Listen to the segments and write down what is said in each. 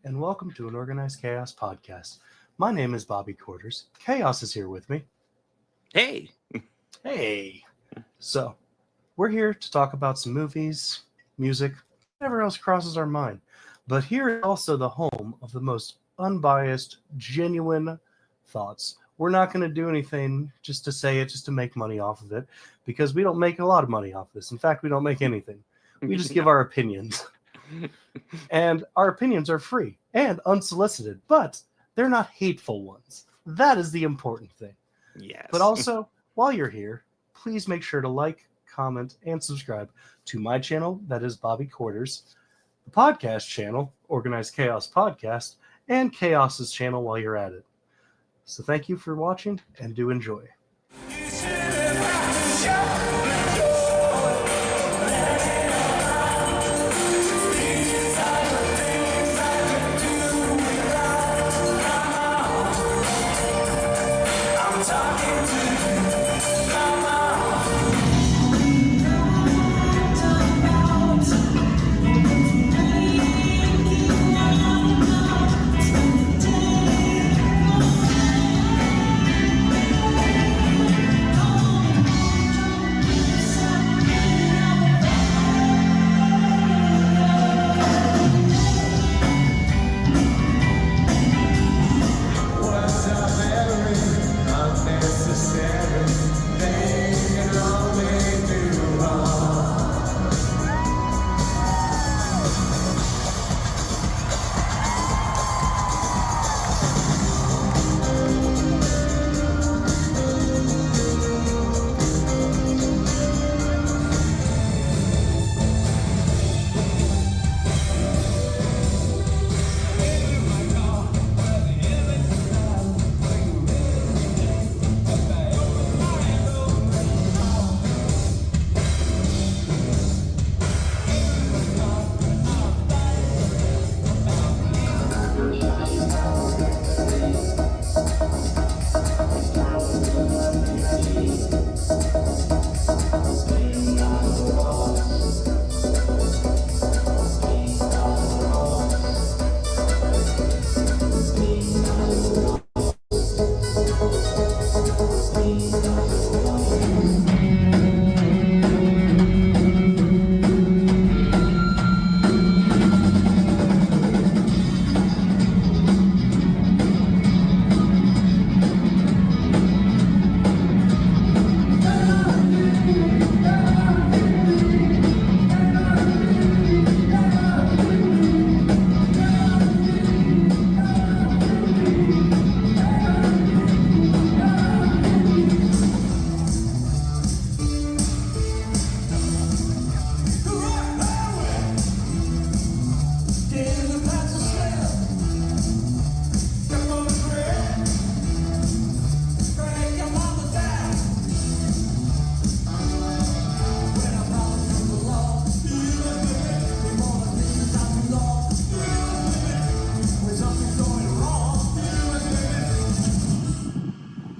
and welcome to an Organized Chaos podcast. My name is Bobby Quarters. Chaos is here with me. Hey. Hey. So, we're here to talk about some movies, music, whatever else crosses our mind. But here is also the home of the most unbiased, genuine thoughts. We're not going to do anything just to say it, just to make money off of it, because we don't make a lot of money off this. In fact, we don't make anything. We just give our opinions. And our opinions are free and unsolicited, but they're not hateful ones. That is the important thing. Yes. But also, while you're here, please make sure to like, comment, and subscribe to my channel, that is Bobby Quarters, the podcast channel, Organized Chaos Podcast, and Chaos's channel while you're at it. So thank you for watching, and do enjoy.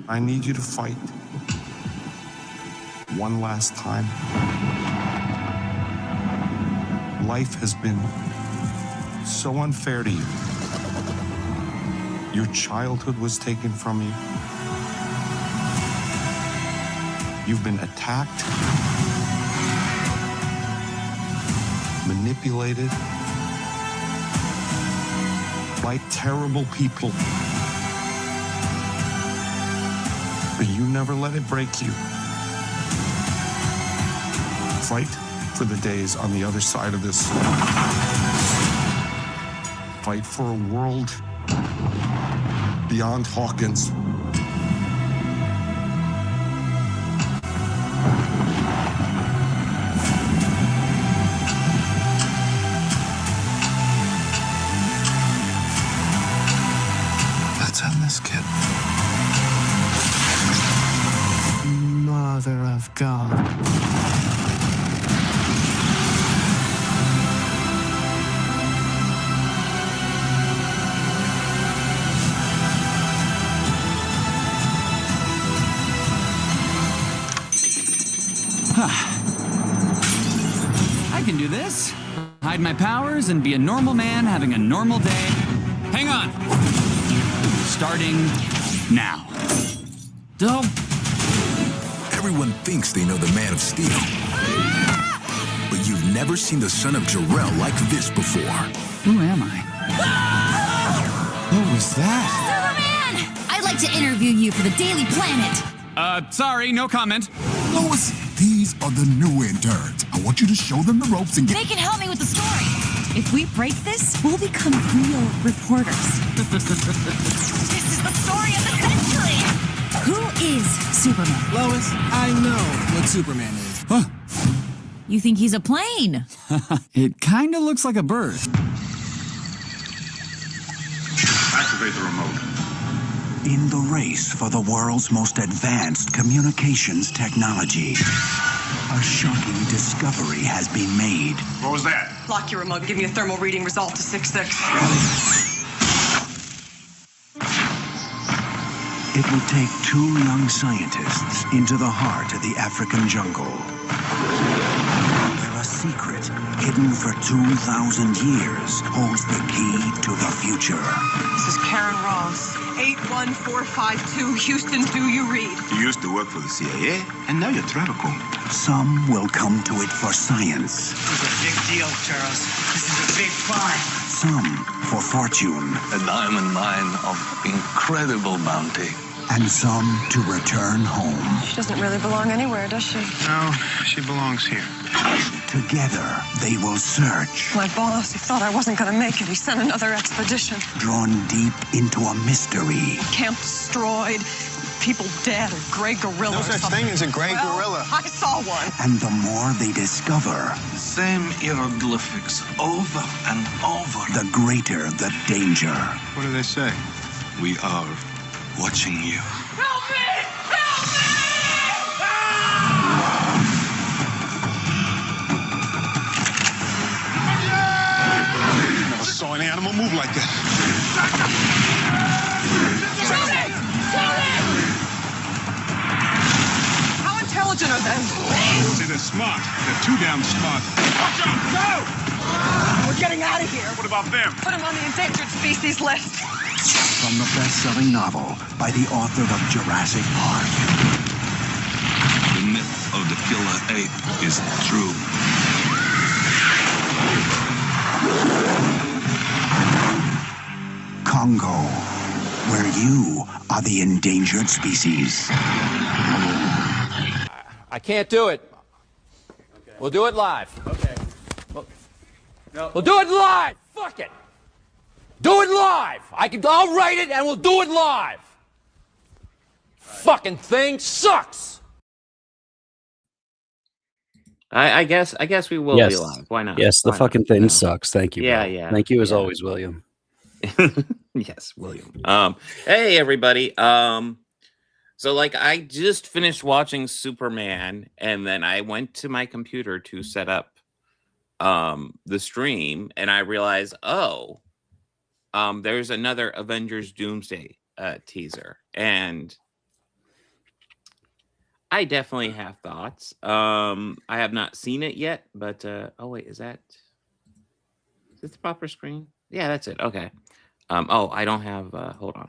I need you to fight one last time. Life has been so unfair to you. Your childhood was taken from you. You've been attacked, manipulated by terrible people. But you never let it break you. Fight for the days on the other side of this. Fight for a world beyond Hawkins. Let's end this, kid. Mother of God. I can do this. Hide my powers and be a normal man having a normal day. Hang on. Starting now. Don't. Everyone thinks they know the Man of Steel. But you've never seen the son of Jor-El like this before. Who am I? What was that? Superman! I'd like to interview you for the Daily Planet. Sorry, no comment. Lois, these are the new interns. I want you to show them the ropes and get... They can help me with the story. If we break this, we'll become real reporters. This is the story of the century. Who is Superman? Lois, I know what Superman is. Huh. You think he's a plane? It kind of looks like a bird. Activate the remote. In the race for the world's most advanced communications technology, a shocking discovery has been made. What was that? Lock your remote and give me a thermal reading result to 6.6. It will take two young scientists into the heart of the African jungle, where a secret hidden for 2,000 years holds the key to the future. This is Karen Ross. 81452 Houston, do you read? You used to work for the CIA, and now you're Travico. Some will come to it for science. This is a big deal, Charles. This is a big find. Some for fortune. A diamond mine of incredible bounty. And some to return home. She doesn't really belong anywhere, does she? No, she belongs here. Together, they will search. My boss, he thought I wasn't going to make it. He sent another expedition. Drawn deep into a mystery. Camp destroyed, people dead, a gray gorilla. No such thing as a gray gorilla. I saw one. And the more they discover, Same hieroglyphics over and over. the greater the danger. What do they say? We are watching you. Help me! Help me! Never saw an animal move like that. How intelligent are they? See, they're smart. They're too damn smart. Watch out! Go! We're getting out of here. What about them? Put them on the endangered species list. From the best-selling novel by the author of Jurassic Park. The myth of the killer ape is true. Congo, where you are the endangered species. I can't do it. Okay. We'll do it live. Okay. We'll do it live. Fuck it. Do it live. I'll write it and we'll do it live. Fucking thing sucks. I guess we will be live. Why not? Yes, the Why fucking not? thing No. sucks. Thank you. Yeah, bro. yeah. Thank you as yeah. always, William. Yes, William. Hey everybody. So like I just finished watching Superman and then I went to my computer to set up the stream and I realized, there's another Avengers Doomsday teaser. And I definitely have thoughts. I have not seen it yet, but is this the proper screen? Yeah, that's it. Okay. I don't have hold on.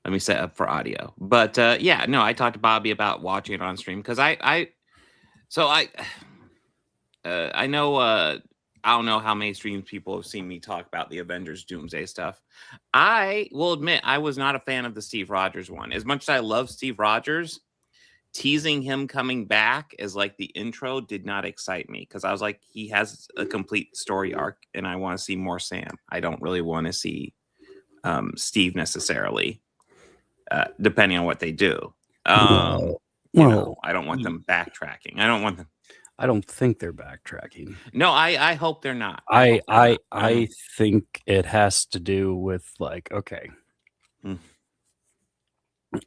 Let me set up for audio. But I talked to Bobby about watching it on stream because I know I don't know how many streams people have seen me talk about the Avengers Doomsday stuff. I will admit I was not a fan of the Steve Rogers one. As much as I love Steve Rogers, teasing him coming back as like the intro did not excite me because I was like, he has a complete story arc and I want to see more Sam. I don't really want to see Steve necessarily, depending on what they do. I don't want them backtracking. I don't think they're backtracking. No, I hope they're not. I think it has to do with like, okay.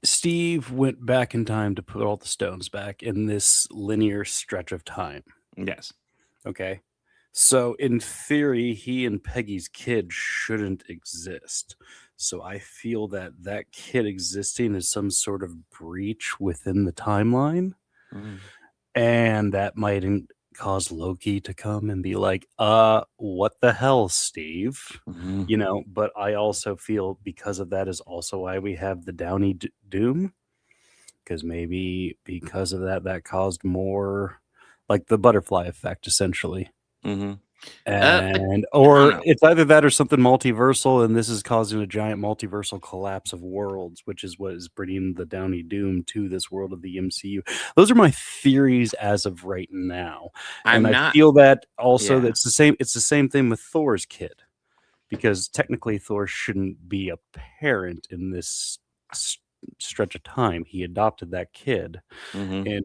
Steve went back in time to put all the stones back in this linear stretch of time. Yes. Okay. So in theory, he and Peggy's kid shouldn't exist. So I feel that that kid existing is some sort of breach within the timeline. And that might cause Loki to come and be like, what the hell, Steve? You know, but I also feel because of that is also why we have the Downey Doom. Because maybe because of that, that caused more like the butterfly effect, essentially. Mm-hmm. And or it's either that or something multiversal, and this is causing a giant multiversal collapse of worlds, which is what is bringing the Downey Doom to this world of the MCU. Those are my theories as of right now, and I feel that also that's the same. It's the same thing with Thor's kid, because technically Thor shouldn't be a parent in this stretch of time. He adopted that kid in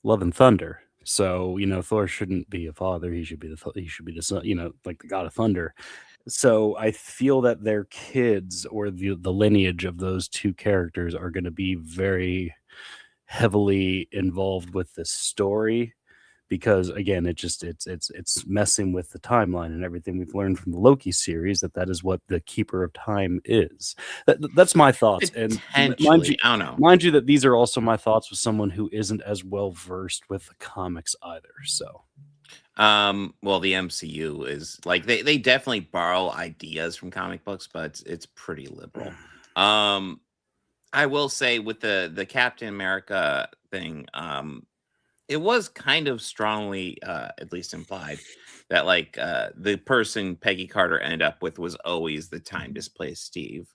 Love and Thunder. So, you know, Thor shouldn't be a father. He should be the son, you know, like the god of thunder. So I feel that their kids or the lineage of those two characters are going to be very heavily involved with this story, because again, it's messing with the timeline and everything we've learned from the Loki series, that is what the Keeper of Time is. That's my thoughts. And mind you, I don't know. Mind you that these are also my thoughts with someone who isn't as well versed with the comics either. So, well, the MCU is like they definitely borrow ideas from comic books, but it's pretty liberal. I will say with the Captain America thing, it was kind of strongly, at least implied, that like the person Peggy Carter ended up with was always the time displaced Steve.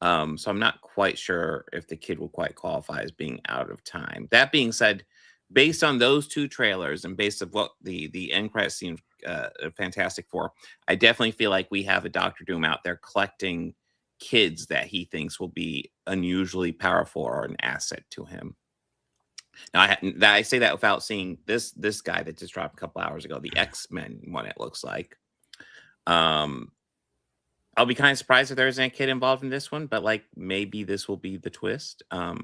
So I'm not quite sure if the kid will quite qualify as being out of time. That being said, based on those two trailers and based on what the end credit scene Fantastic Four, I definitely feel like we have a Doctor Doom out there collecting kids that he thinks will be unusually powerful or an asset to him. Now, I say that without seeing this guy that just dropped a couple hours ago, the X-Men one, it looks like. I'll be kind of surprised if there isn't a kid involved in this one, but like maybe this will be the twist. I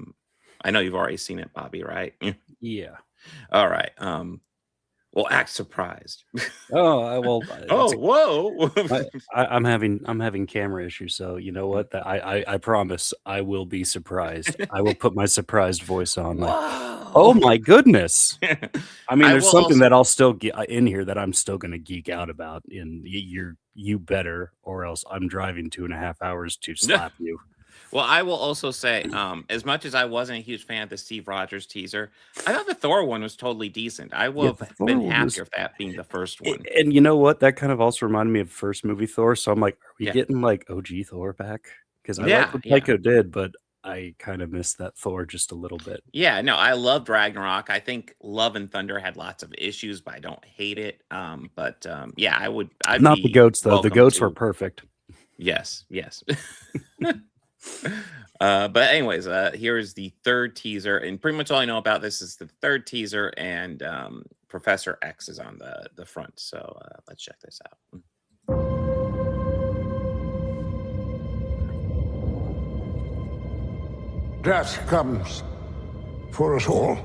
know you've already seen it, Bobby, right? Yeah. All right. Well, act surprised. Oh, well. Oh, whoa! I'm having camera issues, so you know what? I promise I will be surprised. I will put my surprised voice on. Like, oh my goodness! I mean, there's something that I'll still get in here that I'm still going to geek out about. In you better, or else I'm driving 2.5 hours to slap you. Well, I will also say, as much as I wasn't a huge fan of the Steve Rogers teaser, I thought the Thor one was totally decent. I would have been happier if that being the first one. And you know what? That kind of also reminded me of first movie Thor. So I'm like, are we getting like OG Thor back? Because I like what Taiko did, but I kind of missed that Thor just a little bit. Yeah, no, I loved Ragnarok. I think Love and Thunder had lots of issues, but I don't hate it. Yeah, I'd not the goats though. The goats were perfect. Yes. But anyways, here's the third teaser, and pretty much all I know about this is the third teaser, and Professor X is on the front. So let's check this out. Death comes for us all.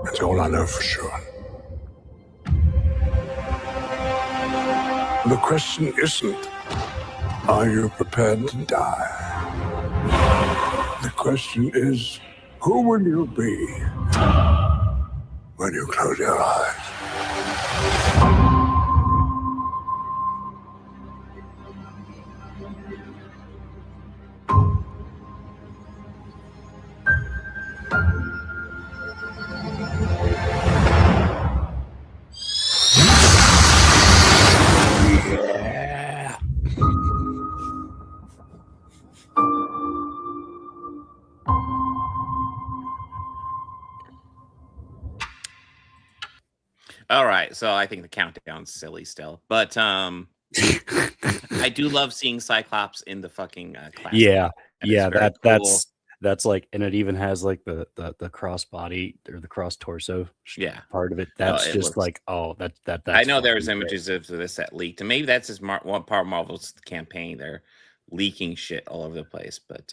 That's all I know for sure. The question isn't, are you prepared to die? The question is, who will you be when you close your eyes? All right, so I think the countdown's silly still, but I do love seeing Cyclops in the fucking class. Yeah, that's like, and it even has like the cross body or the cross torso part of it. That's just like, oh, that's I know there was images of this that leaked, and maybe that's just one part of Marvel's campaign. They're leaking shit all over the place, but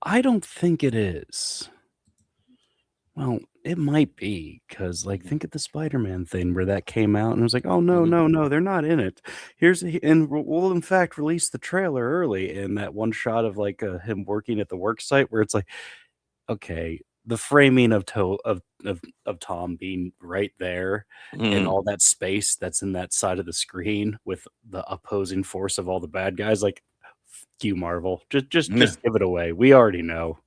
I don't think it is. Well, It might be because, like, think of the Spider-Man thing where that came out and it was like, "Oh, no, no, no, they're not in it. And we'll in fact release the trailer early," and that one shot of, like, him working at the work site where it's like, okay, the framing of Tom being right there and Mhm. all that space that's in that side of the screen with the opposing force of all the bad guys, like, "F you, Marvel. Yeah. Just give it away. We already know."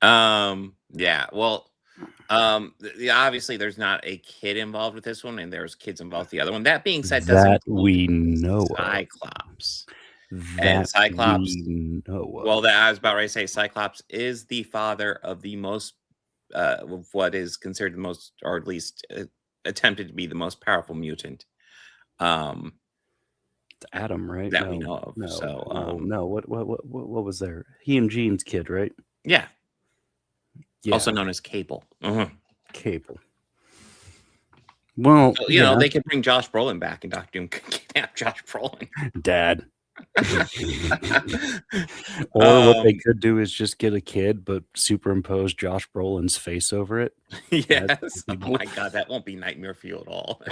Yeah, well, obviously, there's not a kid involved with this one, and there's kids involved with the other one. That being said, does That include we know of. Cyclops. And That Cyclops we know well, of. that I was about ready to say, Cyclops is the father of the most, of what is considered the most, or at least, attempted to be the most powerful mutant, um, It's Adam, right? that we No, know of, no, so, no, no. What was there? He and Jean's kid, right? yeah, also Yeah, known as Cable. Mhm. Cable. Well, So, yeah, they could bring Josh Brolin back, and Doctor Doom could kidnap Josh Brolin. Dad. Or what they Um, could do is just get a kid, but superimpose Josh Brolin's face over it. That yes. would be Oh cool. my god, that won't be nightmare fuel at all.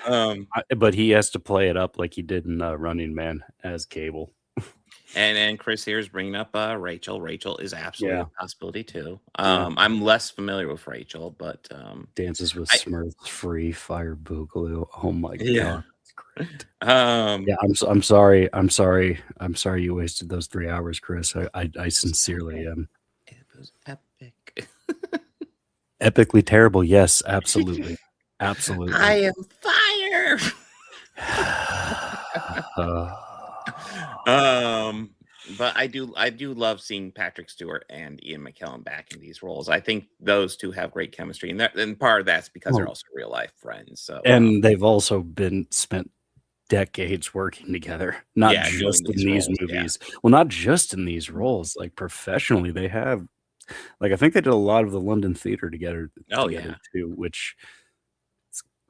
Um, But he has to play it up like he did in Running Man as Cable. and Chris here is bringing up Rachel. Rachel is absolutely Yeah. a possibility too. Yeah. I'm less familiar with Rachel, but Dances with I Smurfs, Free Fire Boogaloo. Oh my yeah. god, that's great. Um, Yeah, I'm sorry. I'm sorry you wasted those 3 hours, Chris. I sincerely am. it was epic. Epically terrible. Yes, absolutely. Absolutely. I am fire. But I do love seeing Patrick Stewart and Ian McKellen back in these roles. I think those two have great chemistry, and part of that's because they're Well, also real life friends. So and they've also been spent decades working together, not yeah, doing just in these these roles. Yeah. movies. Well, not just in these roles, like professionally, they have. Like I think they did a lot of the London theater together Oh yeah. too, which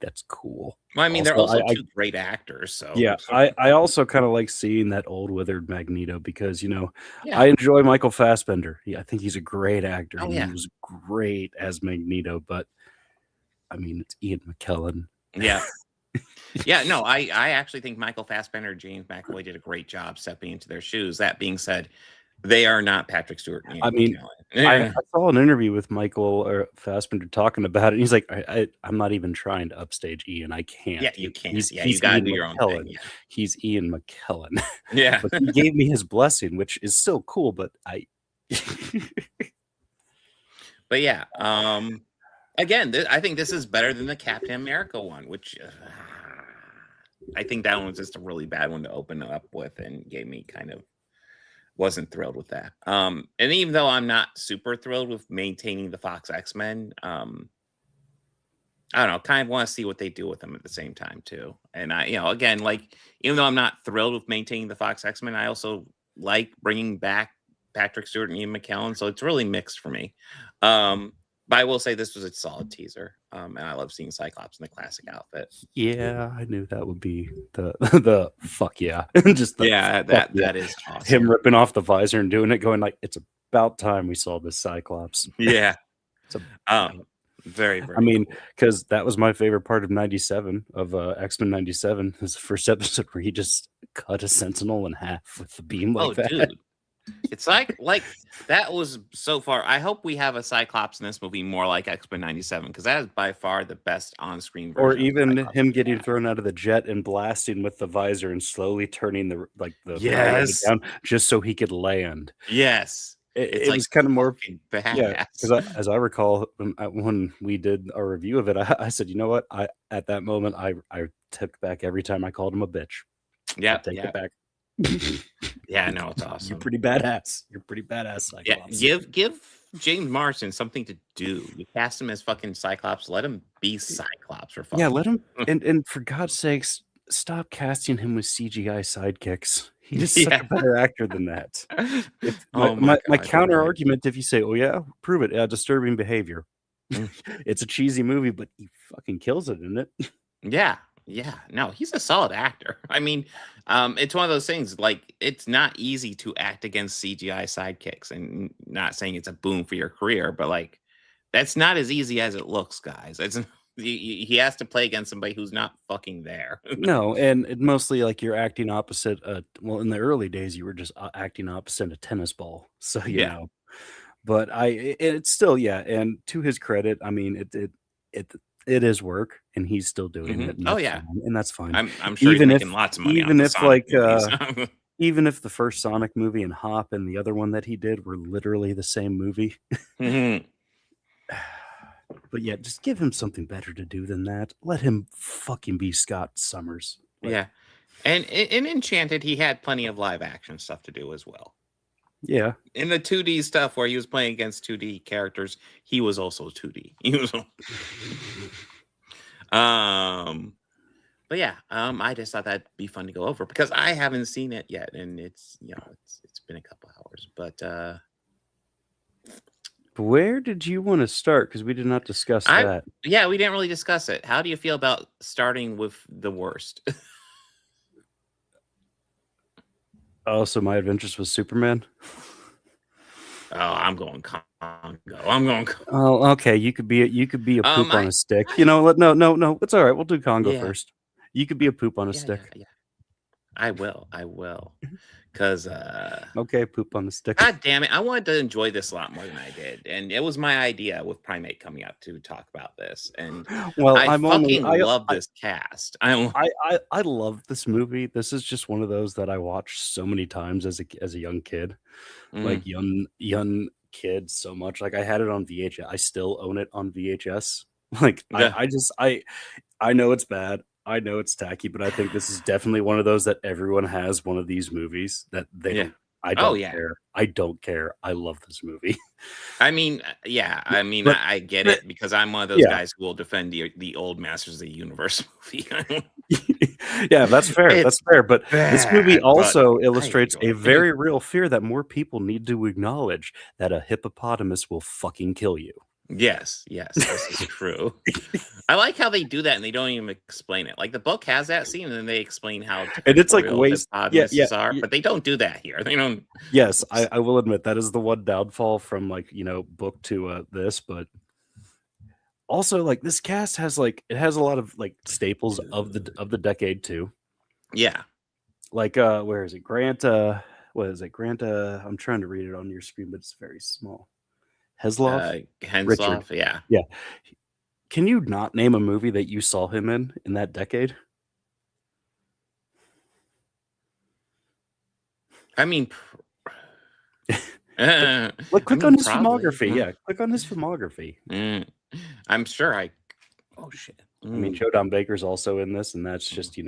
that's cool. Well, I mean, they're Also, also two great actors. So yeah, I also kind of like seeing that old withered Magneto because yeah. I enjoy Michael Fassbender. I think he's a great actor. Oh And yeah. he was great as Magneto, but I mean it's Ian McKellen. Yeah. Yeah, no, I actually think Michael Fassbender and James McAvoy did a great job stepping into their shoes. That being said, they are not Patrick Stewart and I Ian mean, I McKellen. saw an interview with Michael Fassbender talking about it. He's like, I'm not even trying to upstage Ian. I can't. Yeah, you can't. He's, Yeah, he's you gotta Ian do your own McKellen. thing. Yeah. He's Ian McKellen. Yeah. But he gave me his blessing, which is still cool. But But yeah, again, I think this is better than the Captain America one, which I think that one was just a really bad one to open up with and gave me kind of wasn't thrilled with that. And even though I'm not super thrilled with maintaining the Fox X-Men, I don't know, kind of want to see what they do with them at the same time too. And again, like even though I'm not thrilled with maintaining the Fox X-Men, I also like bringing back Patrick Stewart and Ian McKellen, so it's really mixed for me. But I will say this was a solid teaser, and I love seeing Cyclops in the classic outfit. yeah, I knew that would be the fuck yeah, just that is awesome. Him ripping off the visor and doing it, going like, it's about time we saw this Cyclops. Yeah, very. I mean, because that was my favorite part of '97 of X-Men '97 is the first episode where he just cut a Sentinel in half with the beam like that. Dude. It's like that was so far. I hope we have a Cyclops in this movie more like X-Men '97 because that is by far the best on-screen version. Or even him getting thrown out of the jet and blasting with the visor and slowly turning the yes down just so he could land. Yes, it like was kind of more badass. Yeah, because as I recall when we did our review of it, I said, you know what? At that moment I took back every time I called him a bitch. Yeah, take it back. Yeah, no, it's awesome. You're pretty badass. Cyclops. Yeah, give James Marsden something to do. You cast him as fucking Cyclops. Let him be Cyclops for fun. Yeah, let him. And for God's sakes, stop casting him with CGI sidekicks. He's such a better actor than that. My counter argument, if you say, "Oh yeah, prove it," disturbing behavior. It's a cheesy movie, but he fucking kills it, isn't it? Yeah, no, he's a solid actor. I mean, it's one of those things, like, it's not easy to act against CGI sidekicks, and not saying it's a boon for your career, but, like, That's not as easy as it looks, guys. He has to play against somebody who's not fucking there. No, and it mostly like you're acting opposite. Well, in the early days, you were just acting opposite a tennis ball. So Yeah. but it's still And to his credit, I mean, it is work, and he's still doing it. And Oh that's yeah, fine, and that's fine. I'm sure he's making lots of money. Even off the if Sonic movies. even if the first Sonic movie and Hop and the other one that he did were literally the same movie. But yeah, just give him something better to do than that. Let him fucking be Scott Summers. Yeah, and in Enchanted, he had plenty of live action stuff to do as well. Yeah. In the 2D stuff where he was playing against 2D characters, he was also 2D. He was. But yeah, I just thought that'd be fun to go over because I haven't seen it yet, and it's been a couple hours, but. Where did you want to start? Because we did not discuss that. Yeah, we didn't really discuss it. How do you feel about starting with the worst? Oh, so my adventures with Superman? Oh, I'm going Congo. Oh, okay. You could be a poop on a stick. You know what? No. It's all right. We'll do Congo first. You could be a poop on a stick. Yeah. I will. Because okay, poop on the stick. God damn it. I wanted to enjoy this a lot more than I did. And it was my idea with Primate coming up to talk about this. And I love this cast. I love this movie. This is just one of those that I watched so many times as a young kid. Like young kid so much. Like I had it on VHS. I still own it on VHS. Like I know it's bad. I know it's tacky, but I think this is definitely one of those that everyone has one of these movies that they don't. I don't care. I don't care. I love this movie. I mean, I get it because I'm one of those guys who will defend the old Masters of the Universe movie. Yeah, that's fair. That's fair. But this movie also illustrates a very real fear that more people need to acknowledge, that a hippopotamus will fucking kill you. Yes, this is true. I like how they do that and they don't even explain it. Like the book has that scene and then they explain how and it's like waste are, but they don't do that here. They don't. Yes, I will admit that is the one downfall from book to this, but also like this cast has it has a lot of like staples of the decade too. Yeah. Like where is it? Grant what is it? Grant I'm trying to read it on your screen, but it's very small. Henslow? Richard. Yeah. Can you not name a movie that you saw him in that decade? I mean, click on his filmography. Yeah, click on his filmography. I'm sure oh shit. I mean, Joe Don Baker's also in this, and that's just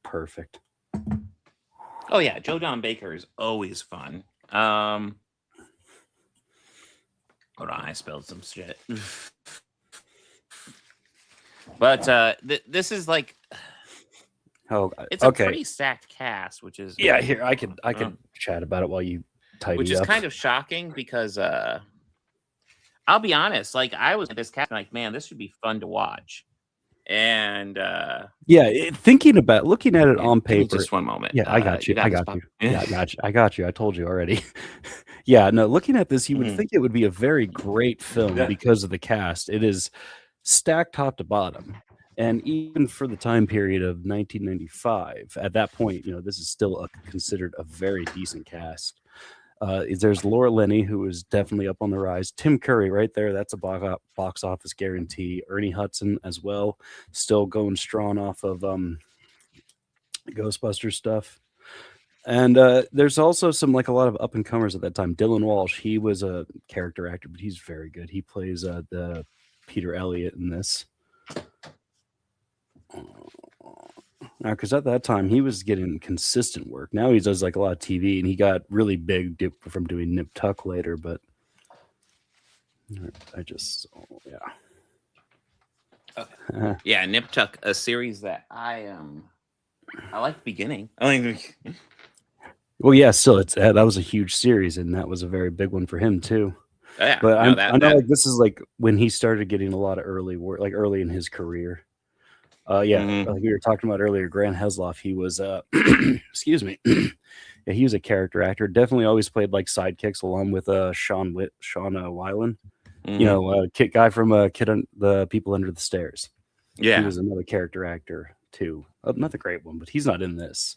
perfect. Oh yeah, Joe Don Baker is always fun. Hold on, I spilled some shit. But this is like, it's a pretty stacked cast, which is here I could chat about it while you tidy which is up. kind of shocking because I'll be honest, like I was at this cast, like man, this should be fun to watch, and looking at it on paper. Just one moment. Yeah, I got you. I got you. I told you already. Yeah, no, looking at this, you would think it would be a very great film because of the cast. It is stacked top to bottom. And even for the time period of 1995, at that point, this is still considered a very decent cast. There's Laura Linney, who is definitely up on the rise. Tim Curry right there. That's a box office guarantee. Ernie Hudson as well. Still going strong off of Ghostbusters stuff. And there's also a lot of up and comers at that time. Dylan Walsh, he was a character actor, but he's very good. He plays the Peter Elliott in this. Now, because at that time he was getting consistent work. Now he does a lot of TV, and he got really big from doing Nip Tuck later. But yeah, Nip Tuck, a series that I like the beginning. Well, yeah, still, that was a huge series, and that was a very big one for him too. Yeah, but I know this is when he started getting a lot of early work, early in his career. Like we were talking about earlier, Grant Hesloff, he was excuse me, yeah, he was a character actor. Definitely always played sidekicks along with Sean Weiland. You know, guy from the People Under the Stairs. He Yeah. was another character actor too. Not the great one, but he's not in this.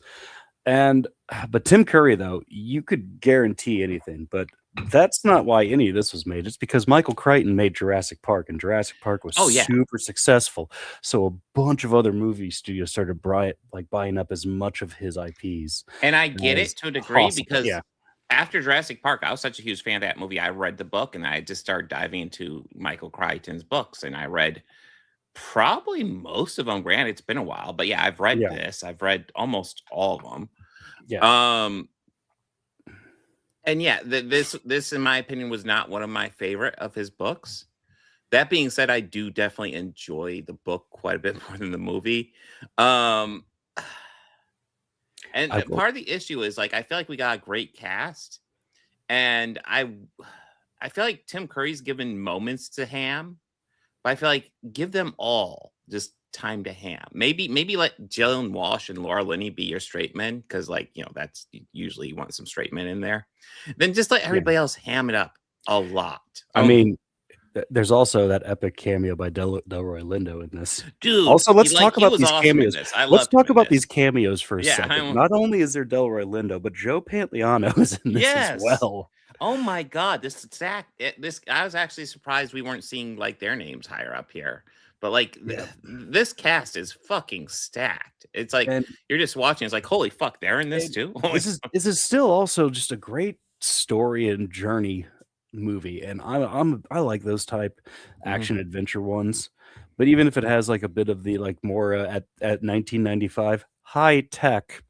But Tim Curry, though, you could guarantee anything, but that's not why any of this was made. It's because Michael Crichton made Jurassic Park, and Jurassic Park was Oh, yeah. super successful. So a bunch of other movie studios started buying up as much of his IPs. And I get as it to a degree possible. because Yeah. after Jurassic Park, I was such a huge fan of that movie. I read the book and I just started diving into Michael Crichton's books, and I read probably most of them. Granted, it's been a while, but yeah, I've read this. I've read almost all of them. Yeah. And yeah, this in my opinion was not one of my favorite of his books. That being said, I do definitely enjoy the book quite a bit more than the movie. And part of the issue is like I feel like we got a great cast, and I feel like Tim Curry's given moments to Ham, but I feel like give them all just time to Ham. Maybe let Jalen Walsh and Laura Linney be your straight men, because like, you know, that's usually you want some straight men in there. Then just let everybody else ham it up a lot. I mean, there's also that epic cameo by Delroy Lindo in this. Dude, also, let's talk about was these awesome cameos. in this. I Let's loved him talk in about this. these cameos for a Yeah, second. Not only is there Delroy Lindo, but Joe Pantoliano is in this as well. Oh my God, I was actually surprised we weren't seeing like their names higher up here. But like this cast is fucking stacked. It's like you're just watching. It's like, holy fuck, they're in this too. This is still also just a great story and journey movie, and I like those type action adventure ones. But even if it has like a bit of the like more at 1995 high tech,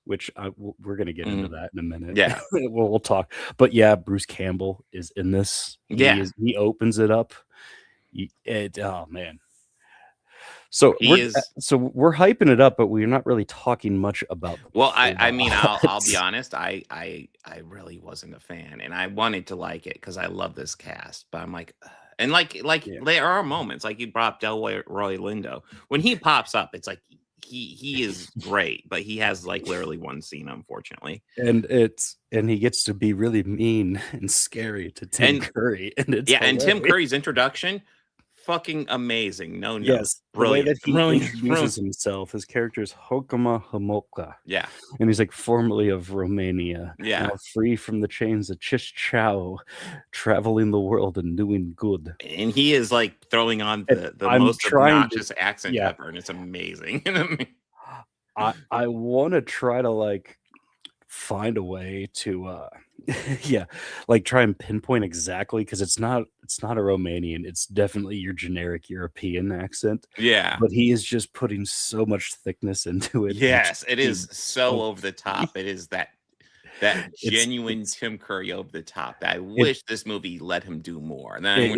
which we're gonna get into that in a minute. Yeah, we'll talk. But yeah, Bruce Campbell is in this. He opens it up. Oh man. So we're hyping it up, but we're not really talking much about. Well, I mean, I'll be honest. I really wasn't a fan, and I wanted to like it because I love this cast. But I'm like, and there are moments like you brought up Delroy Lindo when he pops up. It's like he is great, but he has like literally one scene, unfortunately. And he gets to be really mean and scary to Tim Curry, and it's and Tim Curry's introduction. Fucking amazing. No, yes, brilliant. The way that he introduces himself, his character is Hokama Homolka. Yeah. And he's like formerly of Romania. Yeah. Now free from the chains of Chischchow, traveling the world and doing good. And he is like throwing on the most obnoxious accent ever, and it's amazing. I want to try to like find a way to like try and pinpoint exactly, because it's not a Romanian, it's definitely your generic European accent. Yeah, but he is just putting so much thickness into it. Yes, it is so over the top. It is that genuine Tim Curry over the top. I wish this movie let him do more. And then it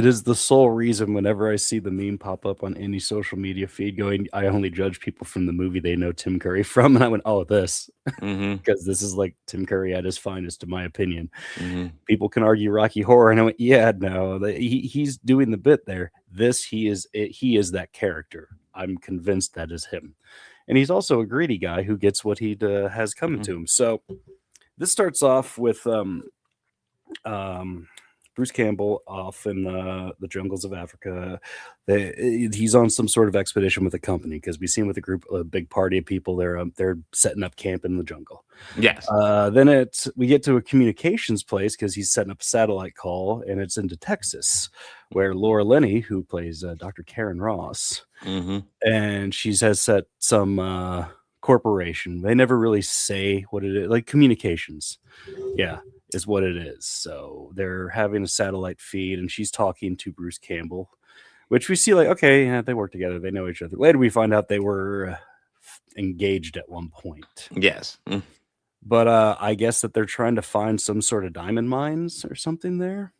is the sole reason whenever I see the meme pop up on any social media feed going, I only judge people from the movie they know Tim Curry from, and I went, oh, this, because this is like Tim Curry at his finest, in my opinion. People can argue Rocky Horror, and I went, yeah, no, he's doing the bit there. He is that character. I'm convinced that is him. And he's also a greedy guy who gets what he has coming to him. So this starts off with Bruce Campbell off in the jungles of Africa. He's on some sort of expedition with a company, because we see him with a big party of people. They're setting up camp in the jungle. Yes. Then we get to a communications place, because he's setting up a satellite call, and it's into Texas, where Laura Linney, who plays Dr. Karen Ross, and she has set some corporation. They never really say what it is, like communications. Yeah, is what it is. So they're having a satellite feed, and she's talking to Bruce Campbell, which we see like, okay, yeah, they work together. They know each other. Later, we find out they were engaged at one point. Yes. But I guess that they're trying to find some sort of diamond mines or something there.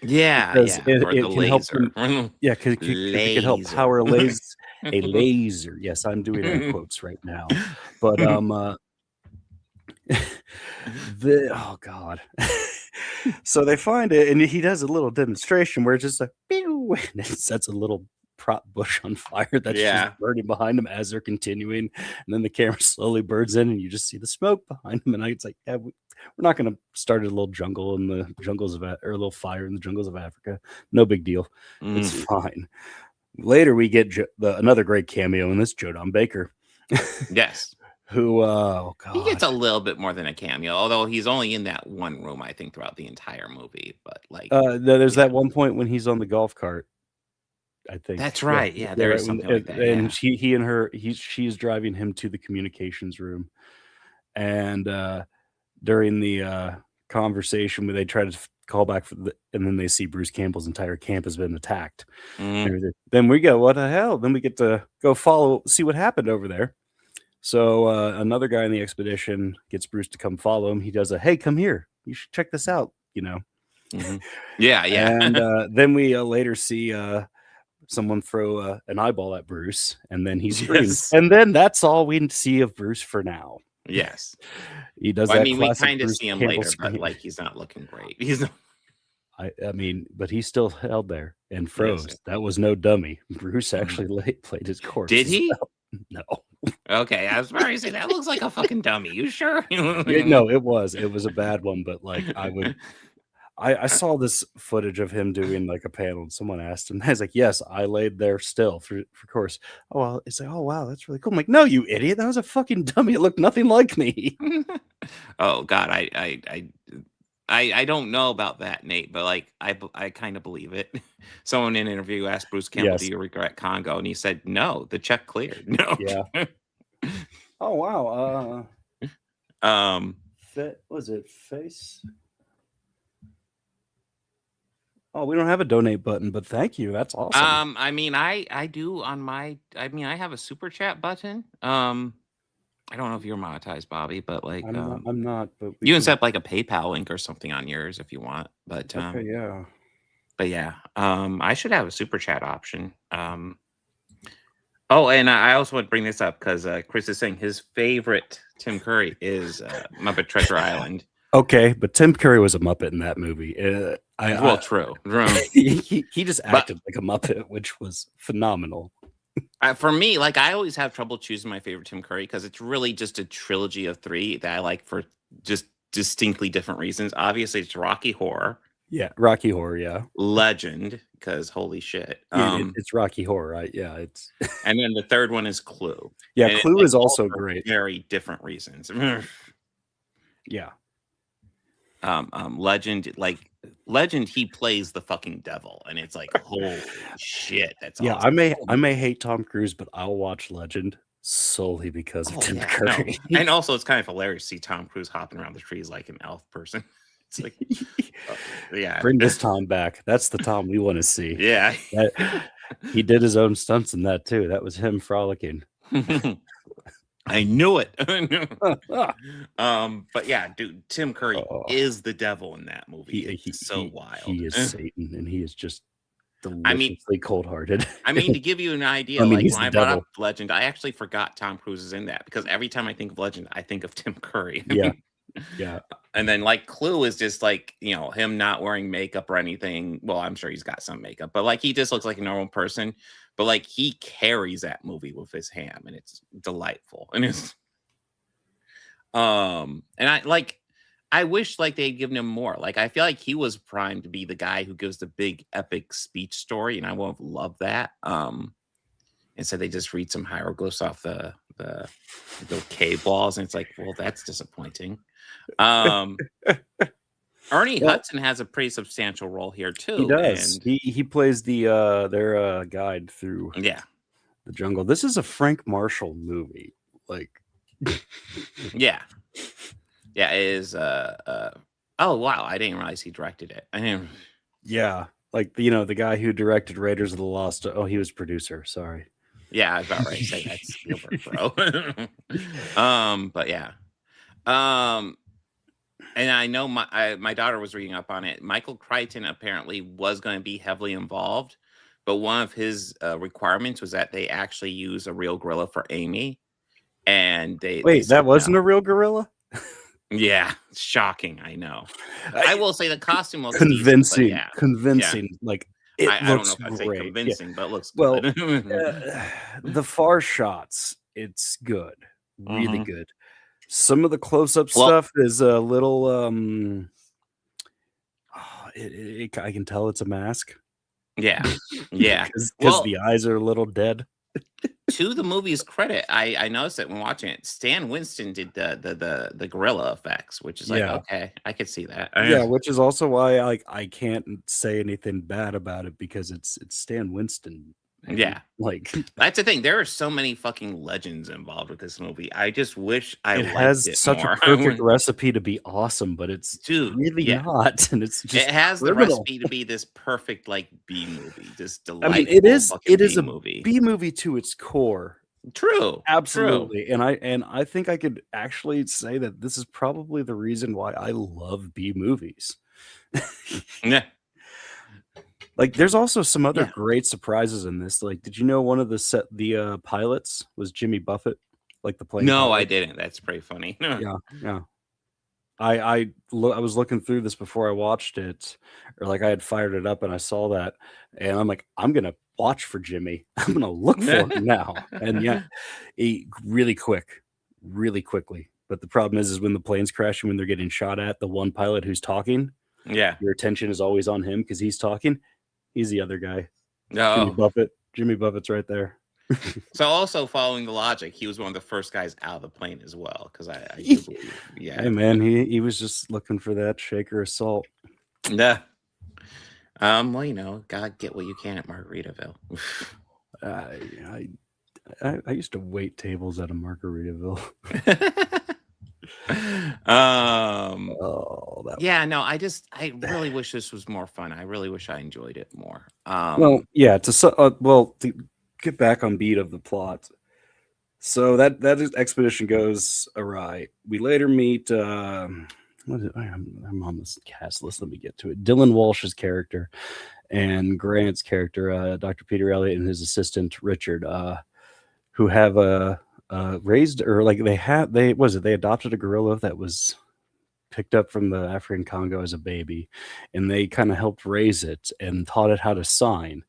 Yeah, because yeah. it Or the can help laser. them, yeah, because it can help power a laser. Yes, I'm doing air quotes right now. But oh god. So they find it, and he does a little demonstration where it's just like pew, and it sets a little prop bush on fire that's Yeah. just burning behind them as they're continuing, and then the camera slowly burns in, and you just see the smoke behind them. And it's like, yeah, we're not going to start a little jungle in the jungles of or a little fire in the jungles of Africa. No big deal. It's fine. Later, we get another great cameo in this, Joe Don Baker. Yes. Who, oh God. He gets a little bit more than a cameo, although he's only in that one room, I think, throughout the entire movie. But like, there's that one point when he's on the golf cart. I think that's right. Yeah, there is something like that. And he and her, she's driving him to the communications room, and during the conversation where they try to call back and then they see Bruce Campbell's entire camp has been attacked. Then we go, what the hell? Then we get to go see what happened over there. So another guy in the expedition gets Bruce to come follow him. He does hey, come here. You should check this out, Yeah. And then we later see someone throw an eyeball at Bruce, and then he screams. Yes. And then that's all we see of Bruce for now. Yes. He does Well, that. I mean, we classic kind of Bruce see him Campbell later, scream. but like he's not looking great. He's not. I mean, but he still held there and froze. Yes. That was no dummy. Bruce actually played his course. Did he? No. Okay, I was about to say that looks like a fucking dummy. You sure? No, it was a bad one, but like I saw this footage of him doing like a panel, and someone asked him, I was like, yes, I laid there still for course. Oh, well, it's like, oh wow, that's really cool. I'm like, no, you idiot, that was a fucking dummy. It looked nothing like me. Oh God, I don't know about that, Nate, but like I kind of believe it. Someone in an interview asked Bruce Campbell, Yes. "Do you regret Congo?" And he said, "No, the check cleared." No. Yeah. Oh wow. Was it face? Oh, we don't have a donate button, but thank you. That's awesome. I mean, I do on my. I mean, I have a super chat button. I don't know if you're monetized, Bobby, but like, I'm not. But you can set up like a PayPal link or something on yours if you want. But okay, yeah. But yeah, I should have a super chat option. Oh, and I also want to bring this up because Chris is saying his favorite Tim Curry is Muppet Treasure Island. Okay, but Tim Curry was a Muppet in that movie. True. He just acted like a Muppet, which was phenomenal. For me, like I always have trouble choosing my favorite Tim Curry because it's really just a trilogy of 3 that I like for just distinctly different reasons. Obviously, it's Rocky Horror. Yeah, Rocky Horror. Yeah, Legend, because holy shit, it's Rocky Horror, right? Yeah, it's. And then the third one is Clue. Yeah, and Clue is also great. Very different reasons. Yeah. Legend, he plays the fucking devil, and it's like holy shit. That's yeah. awesome. I may hate Tom Cruise, but I'll watch Legend solely because of Tim Curry. No. And also, it's kind of hilarious to see Tom Cruise hopping around the trees like an elf person. It's like, yeah, bring this Tom back. That's the Tom we want to see. Yeah, he did his own stunts in that too. That was him frolicking. I knew it. But yeah, dude, Tim Curry is the devil in that movie. He's so wild. He is Satan, and he is just deliciously cold-hearted. I mean, to give you an idea, like when I brought up Legend, I actually forgot Tom Cruise is in that because every time I think of Legend, I think of Tim Curry. Yeah. Yeah. And then like Clue is just like, him not wearing makeup or anything. Well, I'm sure he's got some makeup, but like he just looks like a normal person. But like he carries that movie with his ham, and it's delightful. And it's and I wish like they'd given him more. Like I feel like he was primed to be the guy who gives the big epic speech story, and I would have loved that. Instead they just read some hieroglyphs off the cave walls, and it's like, well, that's disappointing. Ernie Hudson has a pretty substantial role here too. He does. And he plays their guide through the jungle. This is a Frank Marshall movie. Like yeah. Yeah, it is oh wow, I didn't realize he directed it. Yeah. Like the guy who directed Raiders of the Lost. Oh, he was producer. Sorry. Yeah, I was about ready to say that's Spielberg, bro. But yeah. And I know my daughter was reading up on it. Michael Crichton apparently was going to be heavily involved, but one of his requirements was that they actually use a real gorilla for Amy. And that wasn't a real gorilla? Yeah, shocking. I know. I will say the costume looks convincing. decent, Convincing. Yeah. Like I don't know looks if I'd say great. Yeah. convincing, but it looks Well, good. the far shots, it's good, really Mhm. good. Some of the close-up Well- stuff is a little I can tell it's a mask. Yeah. Yeah. Because Well, the eyes are a little dead. to the movie's credit, I noticed it when watching it. Stan Winston did the gorilla effects, which is like, Yeah. okay, I could see that. Yeah, which is also why I can't say anything bad about it because it's Stan Winston. man. Yeah. Like That's the thing. There are so many fucking legends involved with this movie. I just wish I it liked has it such more. a perfect recipe to be awesome, but it's Dude, really yeah. not, and it's just It has the criminal. recipe to be this perfect like B movie, this I delightful mean, it is fucking a B movie. B movie to its core. True. Absolutely. And I think I could actually say that this is probably the reason why I love B movies. Yeah. Like there's also some other Yeah. great surprises in this. Like, did you know one of the pilots was Jimmy Buffett? Like the plane No, I pilot? didn't. That's pretty funny. Yeah, yeah. I was looking through this before I watched it, or like I had fired it up and I saw that, and I'm like, I'm gonna watch for Jimmy. I'm gonna look for him now. And yeah, he really quickly. But the problem is when the plane's crashing, when they're getting shot at, the one pilot who's talking, Yeah. your attention is always on him because he's talking. He's the other guy. No. Jimmy Buffett. Jimmy Buffett's right there. So also following the logic, he was one of the first guys out of the plane as well. Because I do believe, yeah. Hey man, he was just looking for that shaker of salt. Yeah. Well, you know, gotta get what you can at Margaritaville. I used to wait tables at a Margaritaville. Yeah, no, I really wish this was more fun. I really wish I enjoyed it more. Well, yeah, to get back on beat of the plot. So that expedition goes awry. We later meet I'm on this cast list. Let me get to it. Dylan Walsh's character and Grant's character, Dr. Peter Elliott, and his assistant Richard, who have raised, or like they adopted a gorilla that was picked up from the African Congo as a baby, and they kind of helped raise it and taught it how to sign.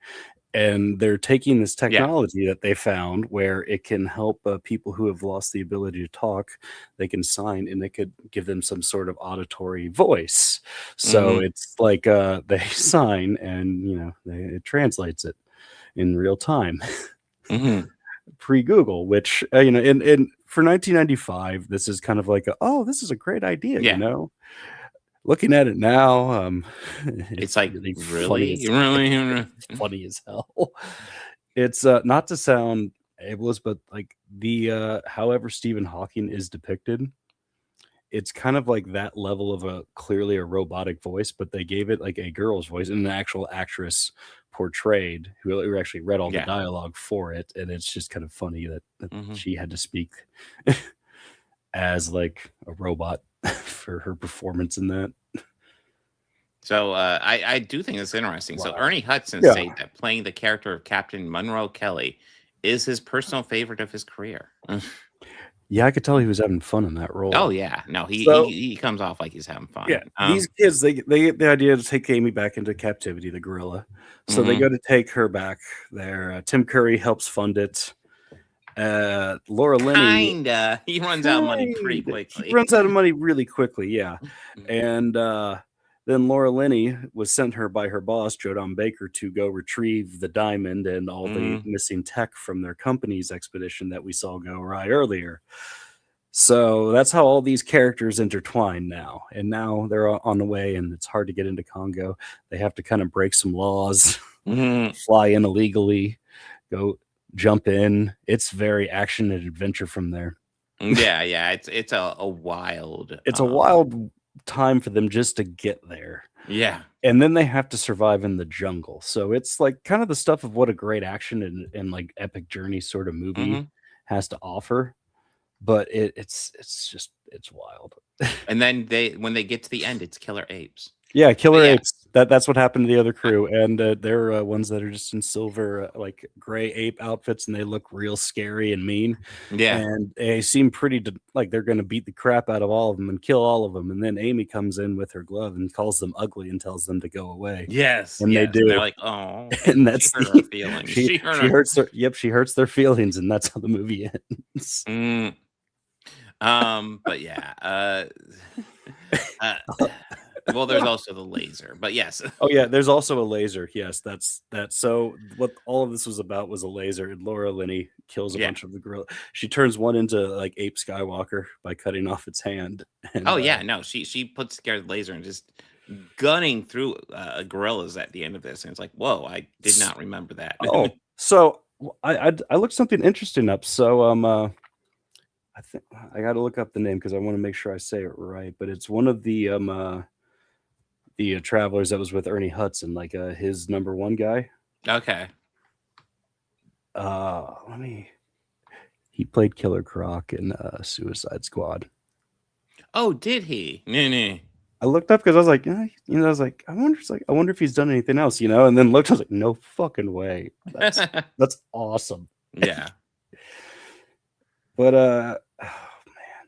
And they're taking this technology that they found where it can help people who have lost the ability to talk. They can sign, and they could give them some sort of auditory voice. So it's like they sign, and it translates it in real time. Pre-Google, which in for 1995, this is kind of like this is a great idea. Looking at it now, it's like really funny as hell. It's not to sound ableist, but like the however Stephen Hawking is depicted, it's kind of like that level of clearly a robotic voice, but they gave it like a girl's voice and an actual actress portrayed who actually read all the dialogue for it, and it's just kind of funny that she had to speak as like a robot for her performance in that. So I do think it's interesting. Wow. So Ernie Hudson said that playing the character of Captain Monroe Kelly is his personal favorite of his career. Yeah, I could tell he was having fun in that role. Oh yeah, no, he comes off like he's having fun. Yeah, these kids they get the idea to take Amy back into captivity, the gorilla. So they go to take her back there. Tim Curry helps fund it. Laura Linney, kinda. He runs out of money pretty quickly. He runs out of money really quickly, yeah. And then Laura Linney was sent her by her boss, Joe Don Baker, to go retrieve the diamond and all the missing tech from their company's expedition that we saw go awry earlier. So that's how all these characters intertwine now. And now they're on the way, and it's hard to get into Congo. They have to kind of break some laws, fly in illegally, go jump in. It's very action and adventure from there. Yeah. It's a wild. It's a wild time for them just to get there. Yeah. And then they have to survive in the jungle. So it's like kind of the stuff of what a great action and like epic journey sort of movie has to offer. But it's wild. And then when they get to the end, it's killer apes. Yeah, killer apes. That's what happened to the other crew, and they're ones that are just in silver, like gray ape outfits, and they look real scary and mean. Yeah. And they seem pretty like they're going to beat the crap out of all of them and kill all of them. And then Amy comes in with her glove and calls them ugly and tells them to go away. Yes, and yes. they do. They're like, oh, and that's she hurt her feelings. She hurts their. Yep, she hurts their feelings, and that's how the movie ends. But yeah. Well, there's also the laser, but yes. Oh yeah, there's also a laser. Yes, that's that. So what all of this was about was a laser, and Laura Linney kills a bunch of the gorilla. She turns one into like Ape Skywalker by cutting off its hand. And, oh yeah, no, she puts together the laser and just gunning through gorillas at the end of this, and it's like, whoa, I did not remember that. Oh, so I looked something interesting up. So I think I got to look up the name because I want to make sure I say it right. But it's one of the travelers that was with Ernie Hudson, like his number one guy. Okay. He played Killer Croc in Suicide Squad. Oh, did he? No. I looked up because I was like, I wonder if he's done anything else, and then looked, I was like, no fucking way. That's awesome. Yeah. But oh man.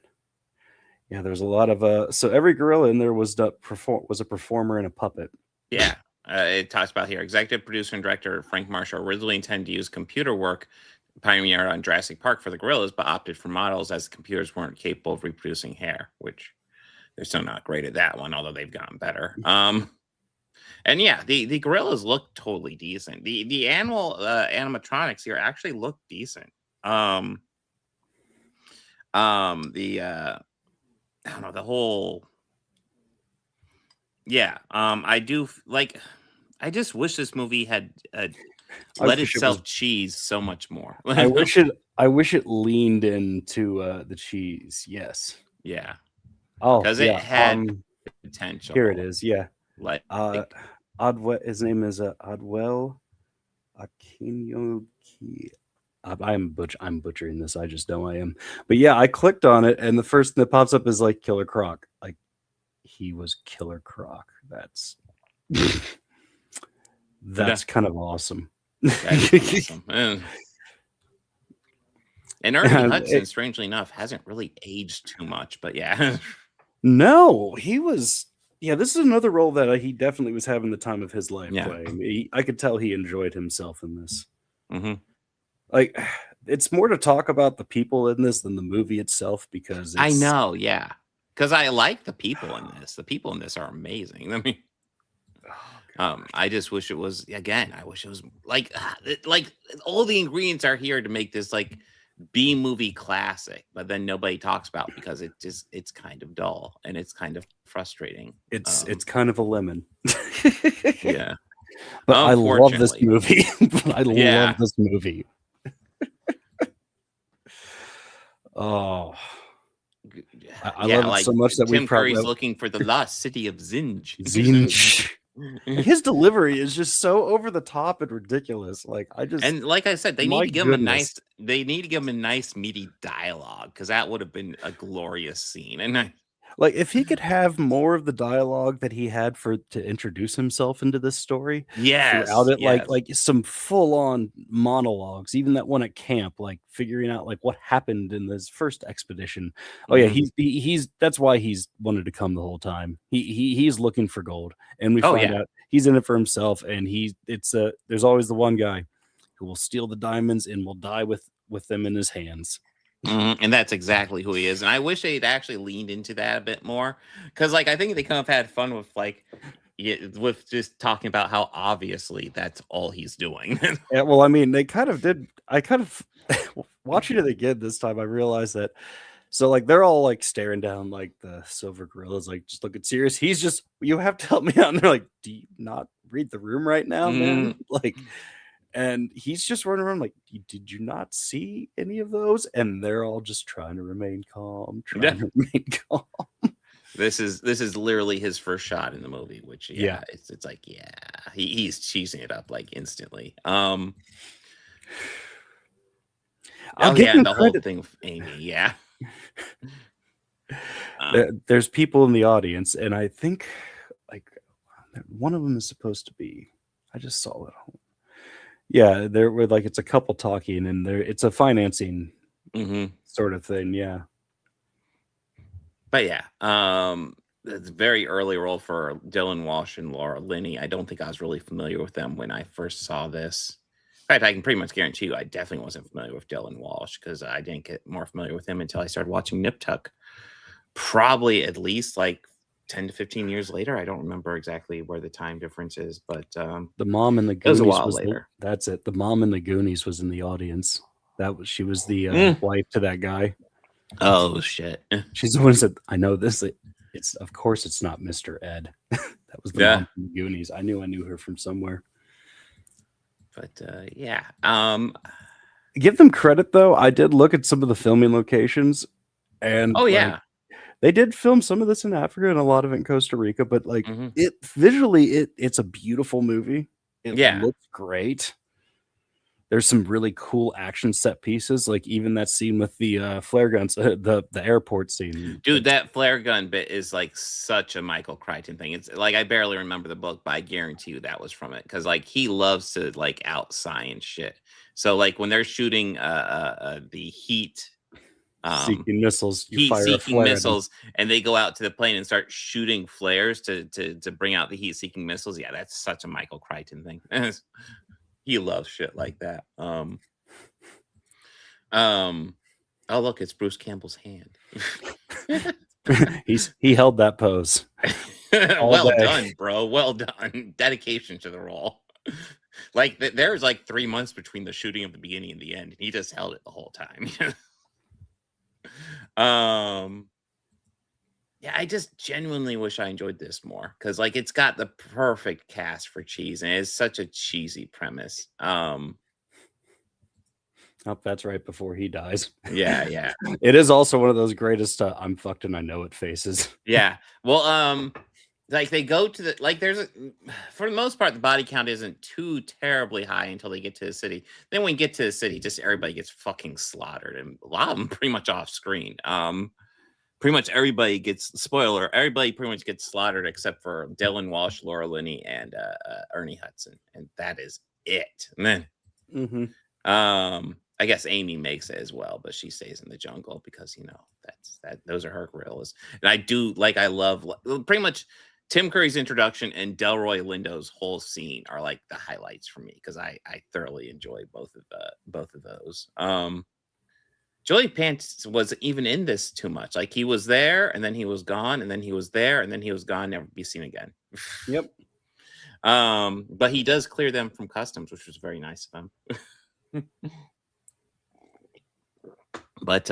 Yeah, there's a lot of so every gorilla in there was a performer and a puppet. Yeah. It talks about here, executive producer and director Frank Marshall originally intended to use computer work pioneered on Jurassic Park for the gorillas, but opted for models as the computers weren't capable of reproducing hair, which they're still not great at that one, although they've gotten better. And yeah, the gorillas look totally decent. The animal animatronics here actually look decent. I don't know, the whole I just wish this movie had let itself cheese so much more. I wish it leaned into the cheese. Yes. Yeah. Oh, because it had potential. Here it is. Yeah. Like Adwell, his name is Adwell Akinyoki. I'm butchering this. I just know I am. But yeah, I clicked on it, and the first thing that pops up is like Killer Croc. Like he was Killer Croc. That's kind of awesome. That's awesome. And Ernie Hudson, strangely enough, hasn't really aged too much. But yeah. No, he was. Yeah, this is another role that he definitely was having the time of his life playing. I could tell he enjoyed himself in this. Mm-hmm. Like, it's more to talk about the people in this than the movie itself, because I know, yeah, because I like the people in this. The people in this are amazing. I mean, I just wish it was I wish it was like all the ingredients are here to make this like B movie classic, but then nobody talks about because it's kind of dull and it's kind of frustrating. It's kind of a lemon. Yeah, but I love this movie. Love this movie. Oh, I love it so much that Tim Curry's looking for the lost city of Zinj. Zinj. His delivery is just so over the top and ridiculous. Like I said, they need to give him a nice meaty dialogue, because that would have been a glorious scene. And like if he could have more of the dialogue that he had to introduce himself into this story, throughout it, like some full on monologues, even that one at camp, like figuring out like what happened in this first expedition. Oh yeah, he's that's why he's wanted to come the whole time. He's looking for gold, and we find out he's in it for himself. And there's always the one guy who will steal the diamonds and will die with them in his hands. Mm-hmm. And that's exactly who he is. And I wish they'd actually leaned into that a bit more, because like I think they kind of had fun with with just talking about how obviously that's all he's doing. Yeah, well, I mean, they kind of did. I kind of watching it again this time, I realized that. So like they're all like staring down like the silver gorillas, like just looking serious. He's just, you have to help me out. And they're like, do you not read the room right now, man? Like. And he's just running around like, did you not see any of those? And they're all just trying to remain calm. This is literally his first shot in the movie, which it's like he's cheesing it up like instantly. I'll give him the credit. Whole thing with Amy, There's people in the audience, and I think like One of them is supposed to be. I just saw it. Yeah, there were like it's a couple talking, and it's a financing sort of thing. Yeah. But yeah, it's a very early role for Dylan Walsh and Laura Linney. I don't think I was really familiar with them when I first saw this. In fact, I can pretty much guarantee you I definitely wasn't familiar with Dylan Walsh because I didn't get more familiar with him until I started watching Nip Tuck. Probably at least like 10 to 15 years later. I don't remember exactly where the time difference is, but the mom in the Goonies Goonies was a while later. That's it. The mom in the Goonies was in the audience. She was the wife to that guy. Oh shit! She's the one who said, "I know this. It's of course it's not Mr. Ed." That was the mom from the Goonies. I knew her from somewhere. But yeah, give them credit though. I did look at some of the filming locations, and they did film some of this in Africa and a lot of it in Costa Rica. But like it visually, it's a beautiful movie. It looks great. There's some really cool action set pieces, like even that scene with the flare guns, the airport scene. Dude, that flare gun bit is like such a Michael Crichton thing. It's like I barely remember the book, but I guarantee you that was from it because like he loves to like out science shit. So like when they're shooting the heat seeking missiles, heat-seeking missiles, and they go out to the plane and start shooting flares to bring out the heat-seeking missiles. Yeah, that's such a Michael Crichton thing. He loves shit like that. Oh look, it's Bruce Campbell's hand. he held that pose. Well done, bro. Well done. Dedication to the role. Like there's like 3 months between the shooting of the beginning and the end. He just held it the whole time. Yeah, I just genuinely wish I enjoyed this more because like it's got the perfect cast for cheese and it's such a cheesy premise. Oh, that's right before he dies. Yeah. It is also one of those greatest I'm fucked and I know it faces. Yeah. Well, like they go to the like there's for the most part the body count isn't too terribly high until they get to the city. Then when you get to the city, just everybody gets fucking slaughtered and a lot of them pretty much off screen. Pretty much everybody gets everybody pretty much gets slaughtered except for Dylan Walsh, Laura Linney, and Ernie Hudson, and that is it. And then, I guess Amy makes it as well, but she stays in the jungle because those are her gorillas. And I love pretty much Tim Curry's introduction and Delroy Lindo's whole scene are like the highlights for me because I thoroughly enjoy both of those. Joey Pants wasn't even in this too much. Like he was there and then he was gone and then he was there and then he was gone, never be seen again. Yep. But he does clear them from customs, which was very nice of him. But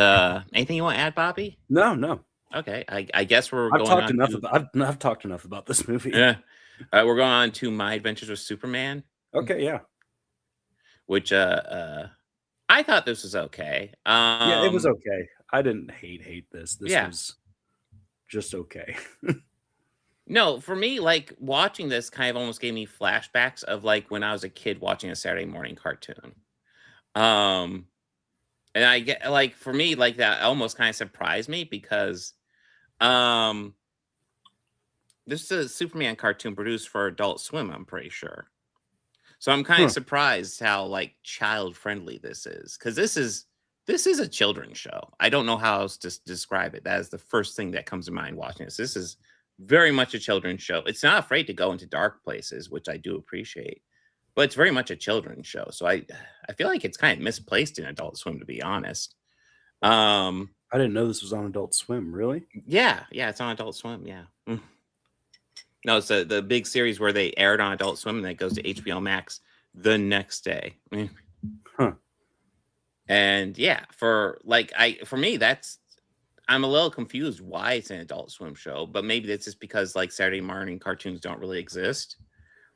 anything you want to add, Bobby? No. Okay, I guess I've talked enough about this movie. Yeah, we're going on to My Adventures with Superman. Okay, yeah. Which I thought this was okay. Yeah, it was okay. I didn't hate this. This was just okay. No, for me, like watching this kind of almost gave me flashbacks of like when I was a kid watching a Saturday morning cartoon. And I get like for me, like that almost kind of surprised me because this is a Superman cartoon produced for Adult Swim, I'm pretty sure. So I'm kind of surprised how like child friendly this is because this is a children's show. I don't know how else to describe it. That is the first thing that comes to mind watching this. This is very much a children's show. It's not afraid to go into dark places, which I do appreciate, but it's very much a children's show. So I feel like it's kind of misplaced in Adult Swim, to be honest. I didn't know this was on Adult Swim. Really? Yeah, it's on Adult Swim. Yeah. No, it's the big series where they aired on Adult Swim and then it goes to HBO Max the next day. And yeah, for me, I'm a little confused why it's an Adult Swim show, but maybe that's just because like Saturday morning cartoons don't really exist,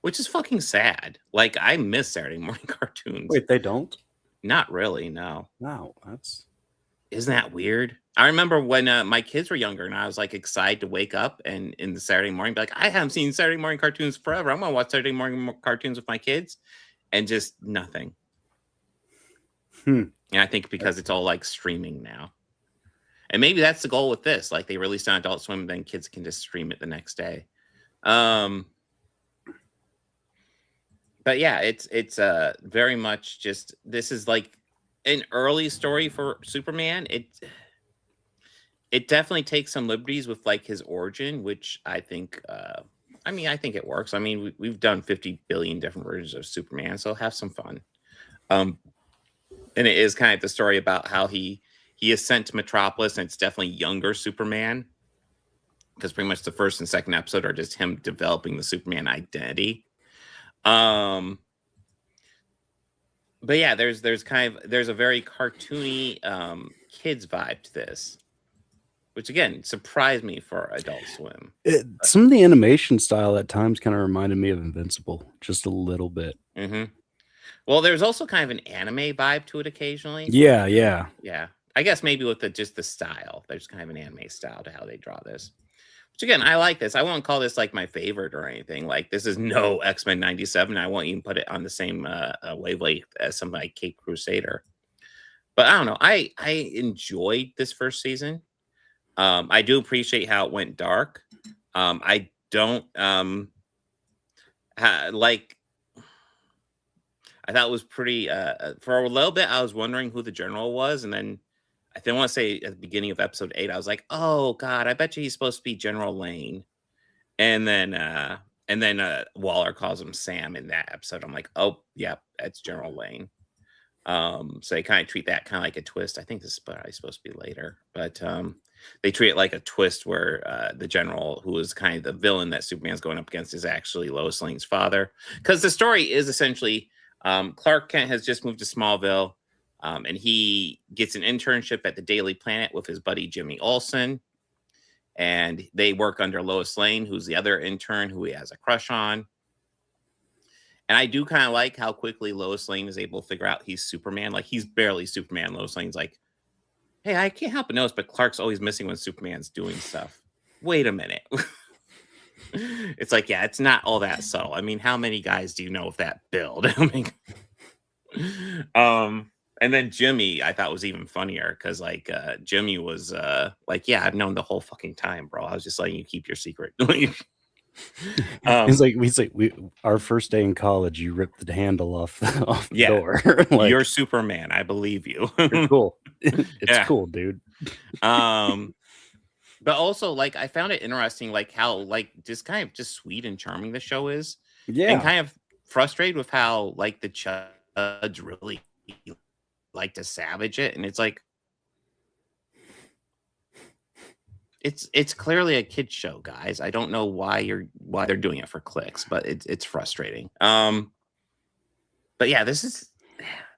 which is fucking sad. Like I miss Saturday morning cartoons. Wait, they don't? Not really, no. No, isn't that weird? I remember when my kids were younger and I was like excited to wake up and in the Saturday morning, be like, I haven't seen Saturday morning cartoons forever. I'm gonna watch Saturday morning cartoons with my kids, and just nothing. And I think because it's all like streaming now, and maybe that's the goal with this. Like they released on Adult Swim, then kids can just stream it the next day. but yeah, it's very much just this is like an early story for Superman. It definitely takes some liberties with like his origin, which I think I think it works. I mean, we've done 50 billion different versions of Superman, so have some fun. And it is kind of the story about how he is sent to Metropolis, and it's definitely younger Superman, because pretty much the first and second episode are just him developing the Superman identity. But yeah, there's a very cartoony kids vibe to this, which again surprised me for Adult Swim. Some of the animation style at times kind of reminded me of Invincible, just a little bit. Well, there's also kind of an anime vibe to it occasionally. Yeah, yeah. I guess maybe with just the style, there's kind of an anime style to how they draw this. Which again, I like this. I won't call this like my favorite or anything. Like this is no X-Men 97. I won't even put it on the same wavelength as something like Cape Crusader. But I don't know. I enjoyed this first season. I do appreciate how it went dark. I don't like. I thought it was pretty. For a little bit, I was wondering who the general was, and then I want to say at the beginning of episode 8, I was like, "Oh God, I bet you he's supposed to be General Lane." And then Waller calls him Sam in that episode. I'm like, "Oh, yeah, that's General Lane." So they kind of treat that kind of like a twist. I think this is probably supposed to be later, but they treat it like a twist where the general, who is kind of the villain that Superman's going up against, is actually Lois Lane's father. Because the story is essentially Clark Kent has just moved to Smallville, and he gets an internship at the Daily Planet with his buddy Jimmy Olsen. And they work under Lois Lane, who's the other intern who he has a crush on. And I do kind of like how quickly Lois Lane is able to figure out he's Superman. Like, he's barely Superman. Lois Lane's like, "Hey, I can't help but notice, but Clark's always missing when Superman's doing stuff. Wait a minute." It's like, yeah, it's not all that subtle. I mean, how many guys do you know of that build? I mean, and then Jimmy, I thought was even funnier because like Jimmy was like, "Yeah, I've known the whole fucking time, bro. I was just letting you keep your secret." He's like, our first day in college, you ripped the handle off the door. Like, "You're Superman. I believe you." You're cool. It's cool, dude. But also, like, I found it interesting, like how like just kind of just sweet and charming the show is. Yeah. And kind of frustrated with how like the judge really like to savage it, and it's like it's clearly a kid's show, guys. I don't know why they're doing it for clicks, but it's frustrating. But yeah, this is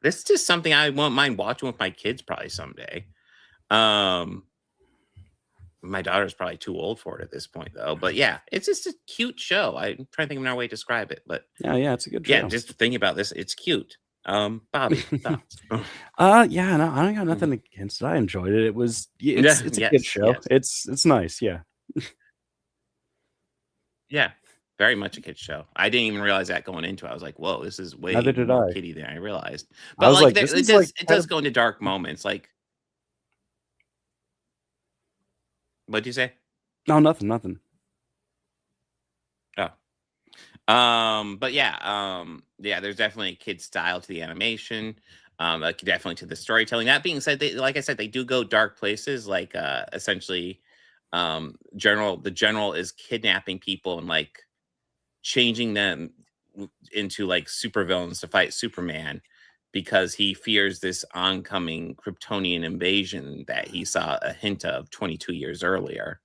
just something I won't mind watching with my kids probably someday. My daughter's probably too old for it at this point, though. But yeah, it's just a cute show. I'm trying to think of another way to describe it, but yeah, it's a good show. Yeah, just thinking about this, it's cute. Bobby, thoughts? Yeah, no, I don't got nothing against it. I enjoyed it. It's a good show. Yes. It's nice. Yeah. Yeah, very much a kid's show. I didn't even realize that going into it. I was like, "Whoa, this is way Neither did more I. kiddie than I realized." I But was like, like, it does go into dark moments. Like, what'd you say? No, nothing. Oh. But yeah, there's definitely a kid style to the animation, like definitely to the storytelling. That being said, like I said, they do go dark places. Like, essentially, the general is kidnapping people and like changing them into like supervillains to fight Superman because he fears this oncoming Kryptonian invasion that he saw a hint of 22 years earlier.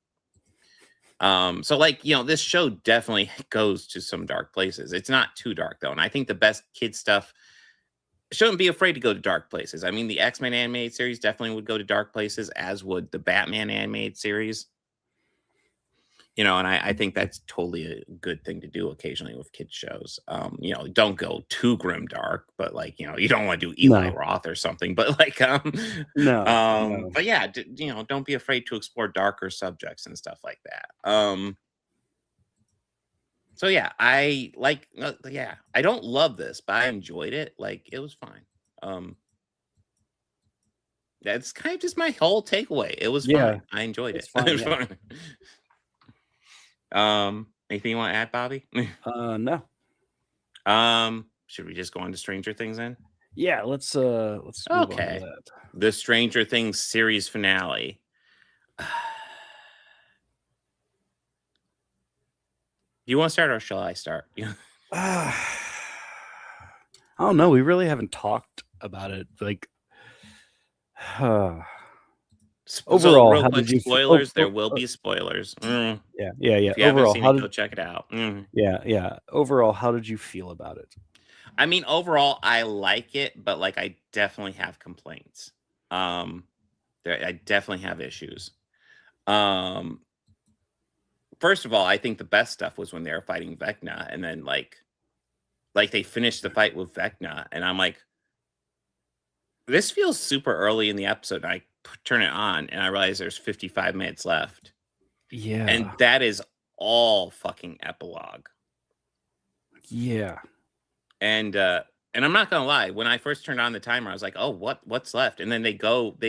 So like, this show definitely goes to some dark places. It's not too dark though. And I think the best kid stuff shouldn't be afraid to go to dark places. I mean, the X-Men animated series definitely would go to dark places, as would the Batman animated series. And I think that's totally a good thing to do occasionally with kids shows. Don't go too grim dark, but like, you don't want to do Eli Roth or something, but like, no. But yeah, don't be afraid to explore darker subjects and stuff like that. So yeah, I like, I don't love this, but I enjoyed it. Like, it was fine. That's kind of just my whole takeaway. It was fine. I enjoyed it. Fine, It was fine. Anything you want to add, Bobby? No. Should we just go on to Stranger Things then? Yeah, let's move on to Okay. that. The Stranger Things series finale. Do you want to start or shall I start? I don't know. We really haven't talked about it. Like, overall, real how quick, did you spoilers? There will be spoilers. Yeah. If you Overall, haven't seen how it, did go check it out. yeah. Overall, how did you feel about it? I mean, overall, I like it, but like, I definitely have complaints. I definitely have issues. First of all, I think the best stuff was when they were fighting Vecna, and then like they finished the fight with Vecna, and I'm like, this feels super early in the episode. And I turn it on, and I realize there's 55 minutes left. Yeah, and that is all fucking epilogue. Yeah. And I'm not gonna lie, when I first turned on the timer, I was like, oh, what's left? And then they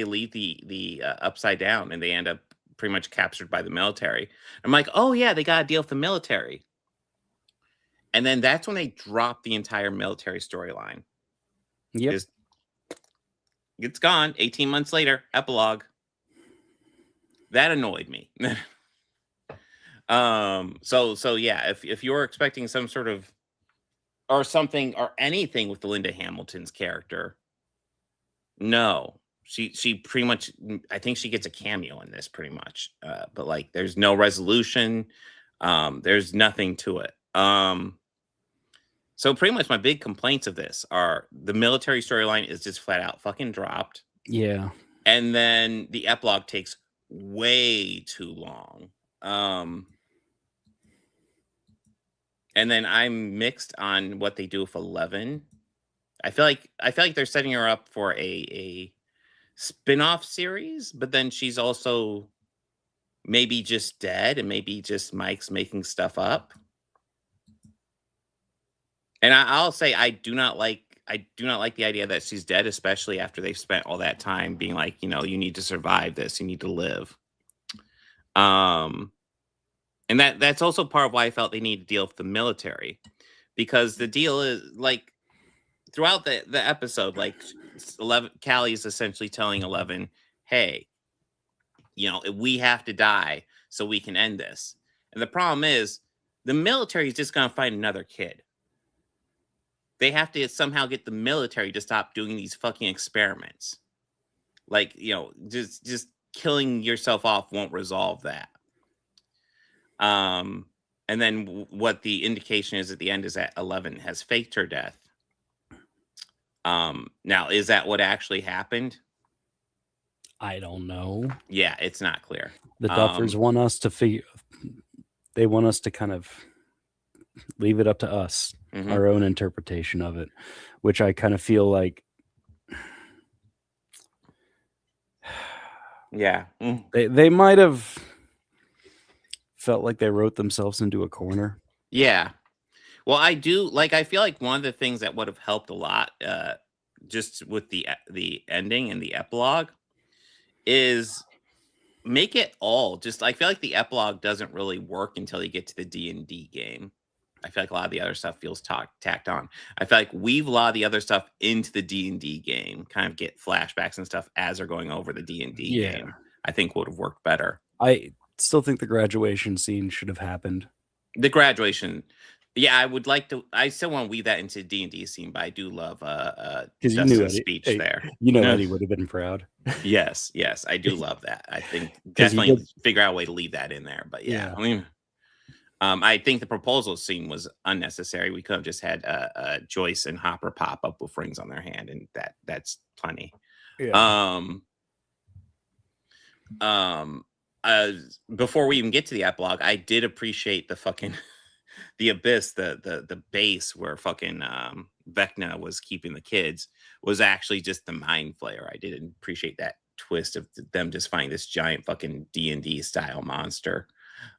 leave the upside down, and they end up pretty much captured by the military. I'm like, oh yeah, they got to deal with the military. And then that's when they drop the entire military storyline. Yep. It's gone. 18 months later, epilogue. That annoyed me. So yeah, if you're expecting some sort of or something or anything with the Linda Hamilton's character, no. She pretty much, I think she gets a cameo in this pretty much. But like there's no resolution. There's nothing to it. So pretty much my big complaints of this are the military storyline is just flat out fucking dropped. Yeah. And then the epilogue takes way too long. And then I'm mixed on what they do with 11. I feel like they're setting her up for a spin-off series, but then she's also maybe just dead, and maybe just Mike's making stuff up. And I'll say I do not like the idea that she's dead, especially after they've spent all that time being like, you need to survive this, you need to live. And that's also part of why I felt they need to deal with the military, because the deal is like throughout the episode, like 11, Callie is essentially telling 11, hey, we have to die so we can end this. And the problem is the military is just going to find another kid. They have to somehow get the military to stop doing these fucking experiments. Like, just killing yourself off won't resolve that. And then what the indication is at the end is that 11 has faked her death. Now, is that what actually happened? I don't know. Yeah, it's not clear. The Duffers want us to figure. They want us to kind of leave it up to us, our own interpretation of it, which I kind of feel like. Yeah. They might have felt like they wrote themselves into a corner. Yeah. Well, I feel like one of the things that would have helped a lot, just with the ending and the epilogue, is make it all just. I feel like the epilogue doesn't really work until you get to the D&D game. I feel like a lot of the other stuff feels tacked on. I feel like weave a lot of the other stuff into the D&D game, kind of get flashbacks and stuff as they're going over the D&D game. I think would have worked better. I still think the graduation scene should have happened. The graduation. Yeah, I would like to. I still want to weave that into D&D scene, but I do love Justin's speech there. Eddie would have been proud. Yes, I do love that. I think definitely figure out a way to leave that in there. But yeah. I mean, I think the proposal scene was unnecessary. We could have just had Joyce and Hopper pop up with rings on their hand, and that's plenty. Yeah. Before we even get to the epilogue, I did appreciate the fucking the abyss, the base where fucking Vecna was keeping the kids was actually just the mind flayer. I did appreciate that twist of them just finding this giant fucking D&D style monster.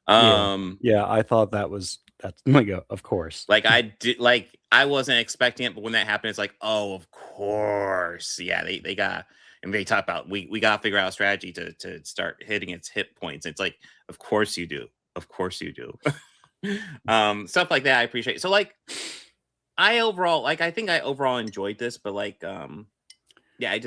Yeah, I thought that's like of course. Like I wasn't expecting it, but when that happened, it's like, oh, of course. Yeah, they got. And they talk about we got to figure out a strategy to start hitting its hit points. It's like, of course you do. Of course you do. Stuff like that I appreciate. So like I overall like. I think I overall enjoyed this, but like, yeah, I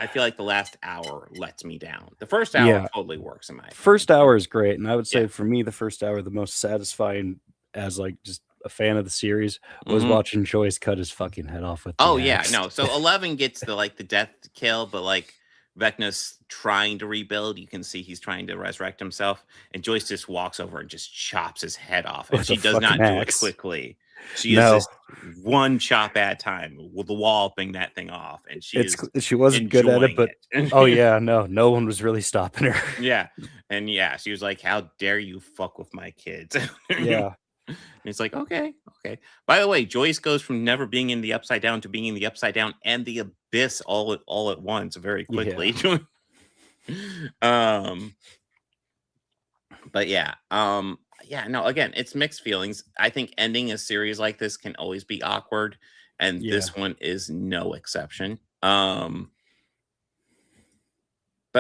feel like the last hour lets me down. The first hour Yeah. totally works in my opinion. First hour is great, and I would say Yeah. for me, the first hour, the most satisfying as like just a fan of the series was Mhm. watching Joyce cut his fucking head off with Oh the yeah, axe. no. So 11 gets the death kill, but like Vecna's trying to rebuild. You can see he's trying to resurrect himself, and Joyce just walks over and just chops his head off. And With she a does fucking not do it axe. quickly. She is No. just one chop at a time with the walloping that thing off, and she wasn't good at it, enjoying but it. oh yeah, no one was really stopping her. Yeah, and yeah, she was like, "How dare you fuck with my kids?" Yeah. And it's like, okay. By the way, Joyce goes from never being in the Upside Down to being in the Upside Down and the Abyss all at once very quickly. But yeah, no, again, it's mixed feelings. I think ending a series like this can always be awkward, and Yeah. this one is no exception. But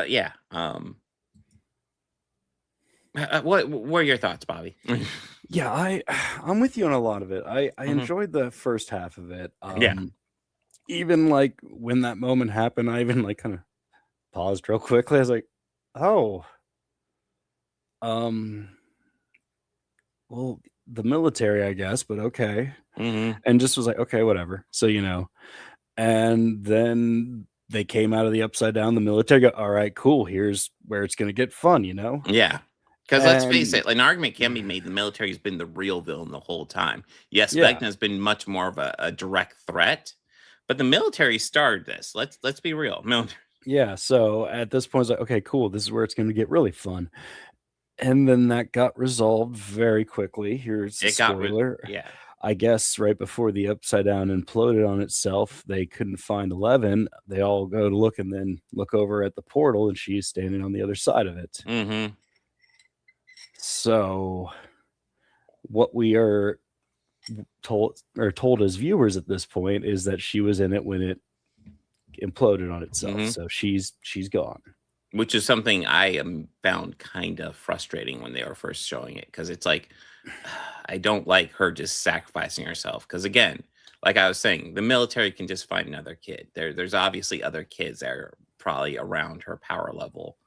yeah, what are your thoughts, Bobby? Yeah, I'm with you on a lot of it. I Mhm. enjoyed the first half of it. Yeah. Even like when that moment happened, I even like kind of paused real quickly. I was like, oh. Well, the military, I guess, but okay. Mhm. And just was like, okay, whatever. So, and then they came out of the Upside Down, the military go, all right, cool. Here's where it's going to get fun, Yeah. Because let's face And- it, an argument can be made the military has been the real villain the whole time. Yes, Yeah. Vecna has been much more of a direct threat, but the military started this. Let's be real. Yeah. So at this point, it's like, okay, cool. This is where it's going to get really fun. And then that got resolved very quickly. Here's a It got spoiler. yeah. I guess right before the Upside Down imploded on itself, they couldn't find 11. They all go to look and then look over at the portal, and she's standing on the other side of it. Mm-hmm. So, what we are told as viewers at this point is that she was in it when it imploded on itself. Mhm. So she's gone. Which is something I found kind of frustrating when they were first showing it, because it's like I don't like her just sacrificing herself. Because again, like I was saying, the military can just find another kid. There's obviously other kids that are probably around her power level.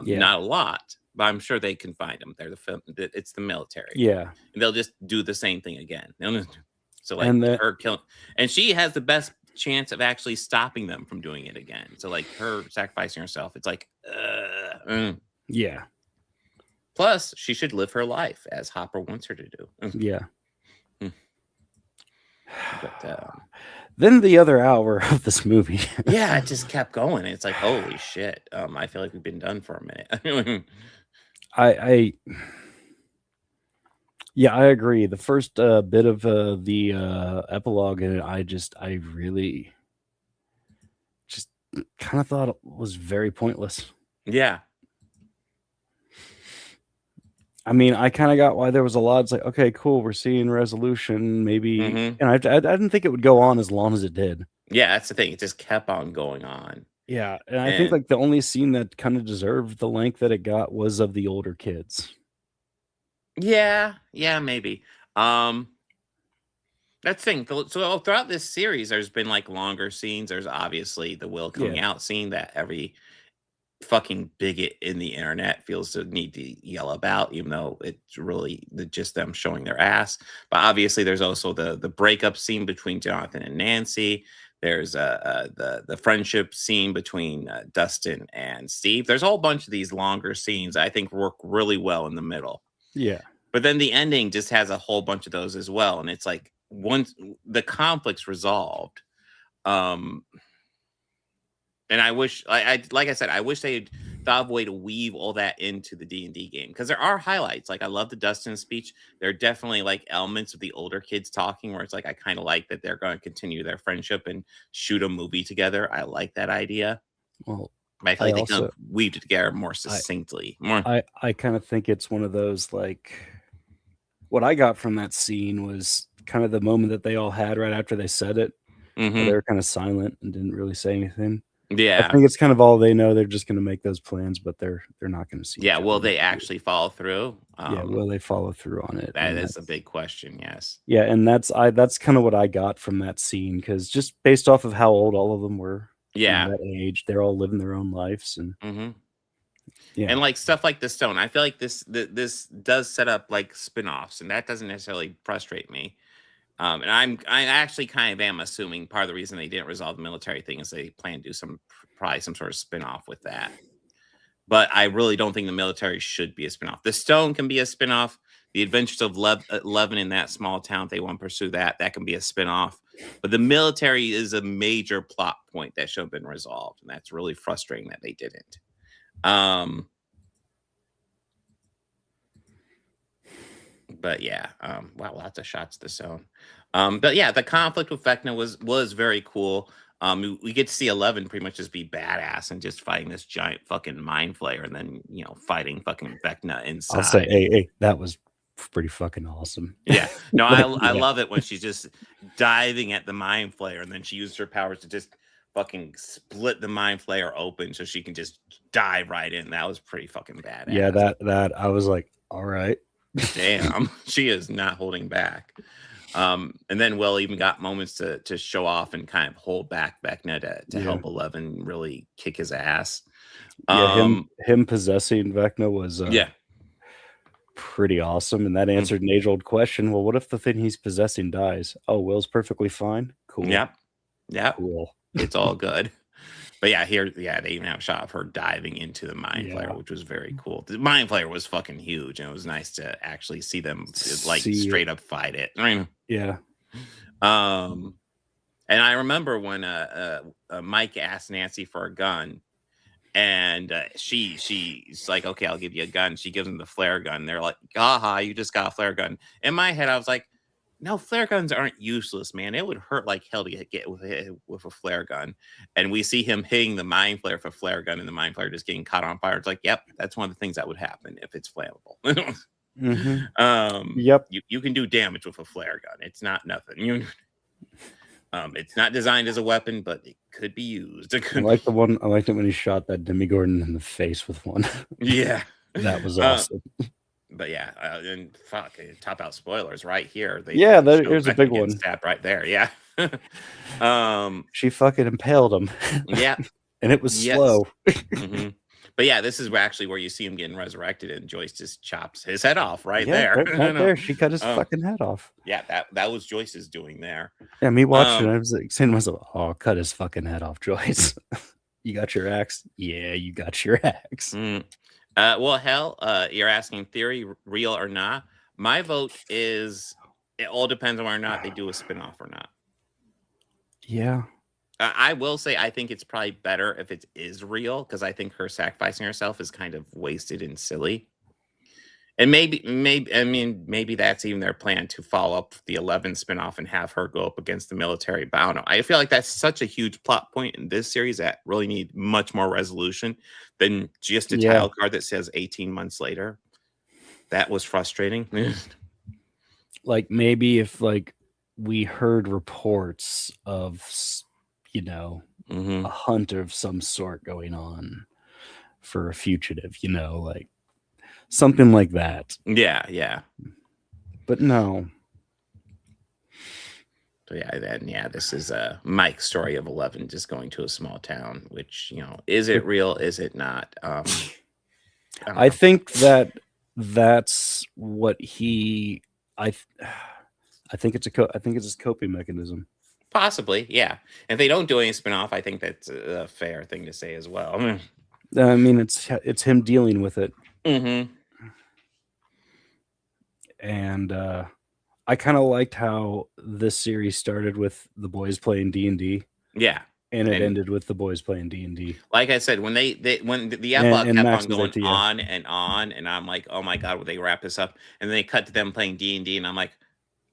Yeah. Not a lot, but I'm sure they can find them. It's the military. Yeah. And they'll just do the same thing again. So like And that- her killing, and she has the best chance of actually stopping them from doing it again. So like her sacrificing herself, it's like, Yeah. Plus, she should live her life as Hopper wants her to do. Yeah. But Then the other hour of this movie. yeah, it just kept going. It's like, holy shit. I feel like we've been done for a minute. Yeah, I agree. The first bit of the epilogue in it, I really just kind of thought it was very pointless. Yeah. I mean, I kind of got why there was a lot. It's like, okay, cool, we're seeing resolution. Maybe, Mhm. and I didn't think it would go on as long as it did. Yeah, that's the thing. It just kept on going on. Yeah, and I think like the only scene that kind of deserved the length that it got was of the older kids. Yeah, maybe. That's the thing. So throughout this series, there's been like longer scenes. There's obviously the Will coming out scene that every fucking bigot in the internet feels the need to yell about, even though it's really just them showing their ass. But obviously, there's also the breakup scene between Jonathan and Nancy. There's the friendship scene between Dustin and Steve. There's a whole bunch of these longer scenes I think work really well in the middle. Yeah. But then the ending just has a whole bunch of those as well. And it's like once the conflict's resolved, and I wish, like I said, I wish they had thought of a way to weave all that into the D&D game, because there are highlights. Like I love the Dustin speech. There are definitely like elements of the older kids talking where it's like I kind of like that they're going to continue their friendship and shoot a movie together. I like that idea. Well, but I feel like they kind of weaved it together more succinctly. I kind of think it's one of those like what I got from that scene was kind of the moment that they all had right after they said it. Mhm. They were kind of silent and didn't really say anything. Yeah. I think it's kind of all they know. They're just going to make those plans, but they're not going to see. Yeah, will they actually follow through? Yeah, will they follow through on it? That is a big question. Yes. Yeah, and that's kind of what I got from that scene, because just based off of how old all of them were, Yeah, that age, they're all living their own lives, and yeah, and like stuff like the stone. I feel like this does set up like spin-offs, and that doesn't necessarily frustrate me. And I actually kind of am assuming part of the reason they didn't resolve the military thing is they plan to do probably some sort of spin-off with that. But I really don't think the military should be a spinoff. The stone can be a spinoff. The adventures of Levin in that small town, if they want to pursue that can be a spinoff. But the military is a major plot point that should have been resolved. And that's really frustrating that they didn't. But yeah, wow, lots of shots to the stone. But yeah, the conflict with Vecna was very cool. We get to see 11 pretty much just be badass and just fighting this giant fucking mind flayer, and then fighting fucking Vecna inside. I'll say, hey, that was pretty fucking awesome. Yeah, no, I Yeah. love it when she's just diving at the mind flayer, and then she uses her powers to just fucking split the mind flayer open so she can just dive right in. That was pretty fucking badass. Yeah, that I was like, all right, damn, she is not holding back. And then Will even got moments to show off and kind of hold back Vecna to help 11 really kick his ass. Yeah, him possessing Vecna was pretty awesome, and that answered an age-old question. Well, what if the thing he's possessing dies? Oh, Will's perfectly fine. Cool. Yep. Cool. It's all good. But yeah, they even have a shot of her diving into the mind flayer, which was very cool. The mind flayer was fucking huge, and it was nice to actually see them straight up fight it. I mean, yeah. And I remember when Mike asked Nancy for a gun, and she's like, "Okay, I'll give you a gun." She gives him the flare gun. They're like, "Aha, you just got a flare gun." In my head, I was like, no, flare guns aren't useless, man. It would hurt like hell to get with a flare gun. And we see him hitting the mind flare with a flare gun, and the mind flare just getting caught on fire. It's like, yep, that's one of the things that would happen if it's flammable. Yep. You can do damage with a flare gun. It's not nothing. It's not designed as a weapon, but it could be used. I liked it when he shot that Demigorgon in the face with one. Yeah. That was awesome. But yeah, and fuck, top out spoilers right here. Here's a big one. Stabbed right there. Yeah. She fucking impaled him. Yeah. And it was slow. But yeah, this is actually where you see him getting resurrected, and Joyce just chops his head off right there. Right there. She cut his fucking head off. Yeah, that was Joyce's doing there. Yeah, me watching it, I was like saying to myself, oh, cut his fucking head off, Joyce. You got your axe? Yeah, you got your axe. Well, hell, you're asking theory, real or not. My vote is it all depends on whether or not they do a spinoff or not. Yeah. I will say I think it's probably better if it is real, because I think her sacrificing herself is kind of wasted and silly. And maybe that's even their plan, to follow up the 11 spinoff and have her go up against the military. But I don't know. I feel like that's such a huge plot point in this series that really need much more resolution than just a title card that says 18 months later. That was frustrating. Like maybe if we heard reports of a hunt of some sort going on for a fugitive, like something like that. Yeah. But no. So this is Mike's story of 11 just going to a small town, which, is it real? Is it not? I think that's what I think it's his coping mechanism. Possibly, yeah. If they don't do any spinoff, I think that's a fair thing to say as well. I mean, it's him dealing with it. And I kind of liked how this series started with the boys playing D&D. Yeah. And it ended with the boys playing D&D. Like I said, when when the epilogue kept on going on and on, and I'm like, oh my God, will they wrap this up? And then they cut to them playing D&D, and I'm like,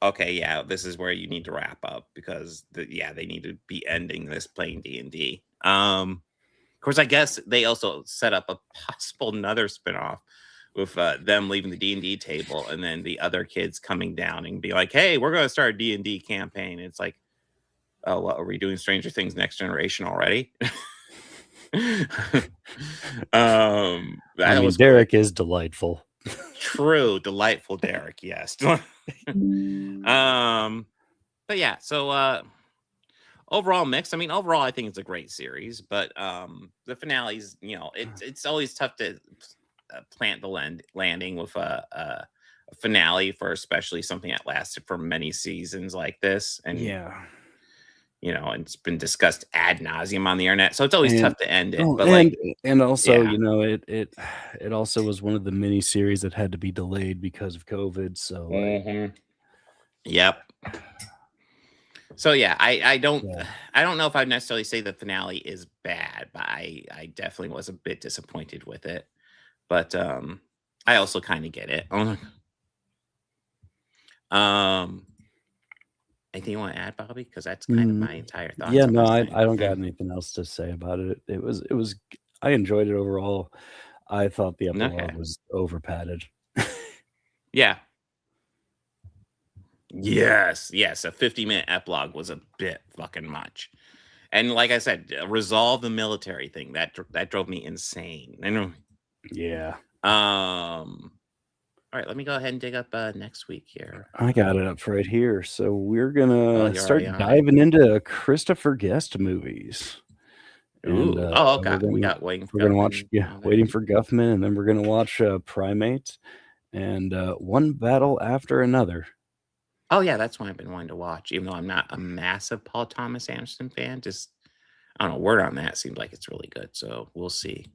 okay, yeah, this is where you need to wrap up, because they need to be ending this playing D&D. Of course, I guess they also set up a possible another spinoff with them leaving the D&D table, and then the other kids coming down and be like, hey, we're going to start a D&D campaign. And it's like, oh, what, are we doing Stranger Things Next Generation already? That was Derek is delightful. True, delightful Derek. Yes. But yeah, so overall mixed. I mean, overall, I think it's a great series, but the finales, it's always tough to plant the landing with a finale for especially something that lasted for many seasons like this, and and it's been discussed ad nauseum on the internet, so it's always tough to end it. But also, yeah. it also was one of the mini series that had to be delayed because of COVID. So, yep. So yeah, I don't know if I'd necessarily say the finale is bad, but I definitely was a bit disappointed with it. But I also kind of get it. Anything you want to add, Bobby? Because that's kind of my entire thoughts. Yeah, on no, this I thing. don't got anything else to say about it. It was I enjoyed it overall. I thought the epilogue was over padded. Yeah. Yes, a 50-minute epilogue was a bit fucking much. And like I said, resolve the military thing that drove me insane. I know. Yeah. All right, let me go ahead and dig up next week here. I got it up right here. So we're gonna you're start already on it. diving into Christopher Guest movies. Ooh. God. We got Waiting for Guffman. We're gonna watch Waiting for Guffman, and then we're gonna watch Primate and One Battle After Another. Oh yeah, that's one I've been wanting to watch, even though I'm not a massive Paul Thomas Anderson fan. Just I don't know, word on that seems like it's really good, so we'll see.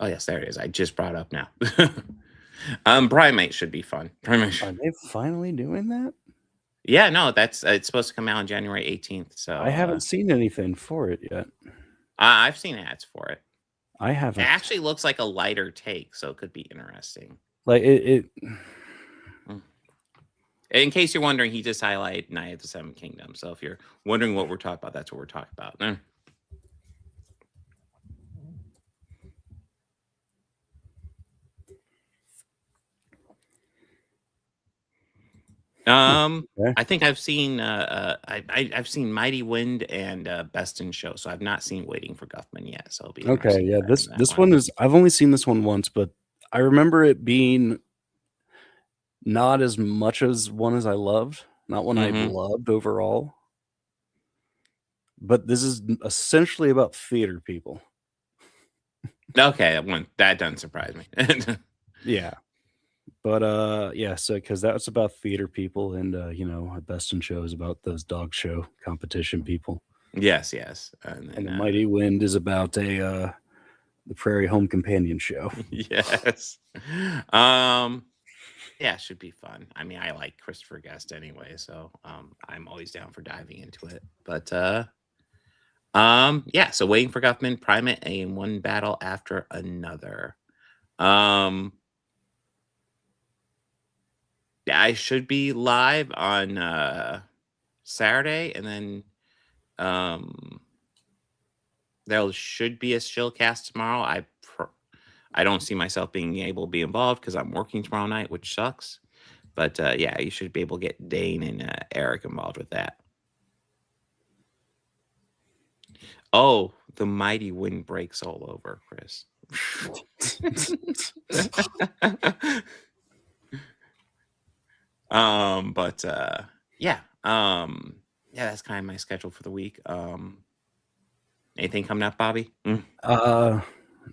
Oh yes, there it is. I just brought it up now. Primate should be fun. Primate. Are they finally doing that? Yeah, no, it's supposed to come out on January 18th. So I haven't seen anything for it yet. I've seen ads for it. I haven't. It actually looks like a lighter take, so it could be interesting. Like it. In case you're wondering, he just highlighted Night of the Seven Kingdoms. So if you're wondering what we're talking about, that's what we're talking about. I think I've seen I've seen Mighty Wind and Best in Show, so I've not seen Waiting for Guffman yet. So it'll be okay. Yeah, this one is. I've only seen this one once, but I remember it being not as much as one as I loved, not one I loved overall. But this is essentially about theater people. Okay, that doesn't surprise me. Yeah. But yeah, so because that's about theater people, and Best in Show is about those dog show competition people. Yes. And the Mighty Wind is about the Prairie Home Companion show. Yes. Yeah, it should be fun. I mean, I like Christopher Guest anyway, so I'm always down for diving into it. But yeah, so Waiting for Guffman, Primate, and One Battle After Another. I should be live on Saturday, and then there should be a Shillcast tomorrow. I don't see myself being able to be involved because I'm working tomorrow night, which sucks. But yeah, you should be able to get Dane and Eric involved with that. Oh, the mighty wind breaks all over, Chris. But yeah, that's kind of my schedule for the week. Anything coming up, Bobby?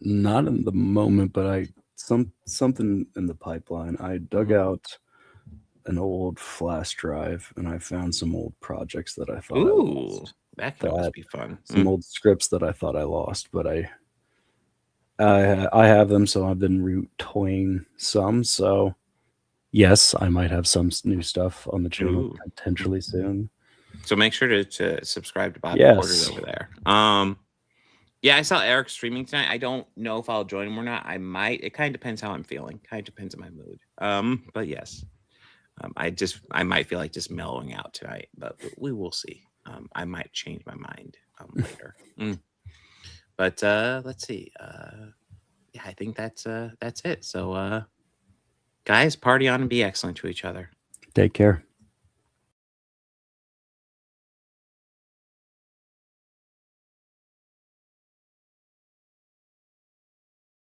Not in the moment, but something in the pipeline. I dug out an old flash drive, and I found some old projects that I thought I lost. That could always be fun. Some old scripts that I thought I lost, but I have them, so I've been retoying some. So yes, I might have some new stuff on the channel potentially soon. So make sure to subscribe to Bobby Porter's over there. Yeah, I saw Eric streaming tonight. I don't know if I'll join him or not. I might. It kind of depends how I'm feeling. Kind of depends on my mood. But yes, I might feel like just mellowing out tonight, but we will see. I might change my mind later. But let's see. Yeah, I think that's it. So guys, party on and be excellent to each other. Take care.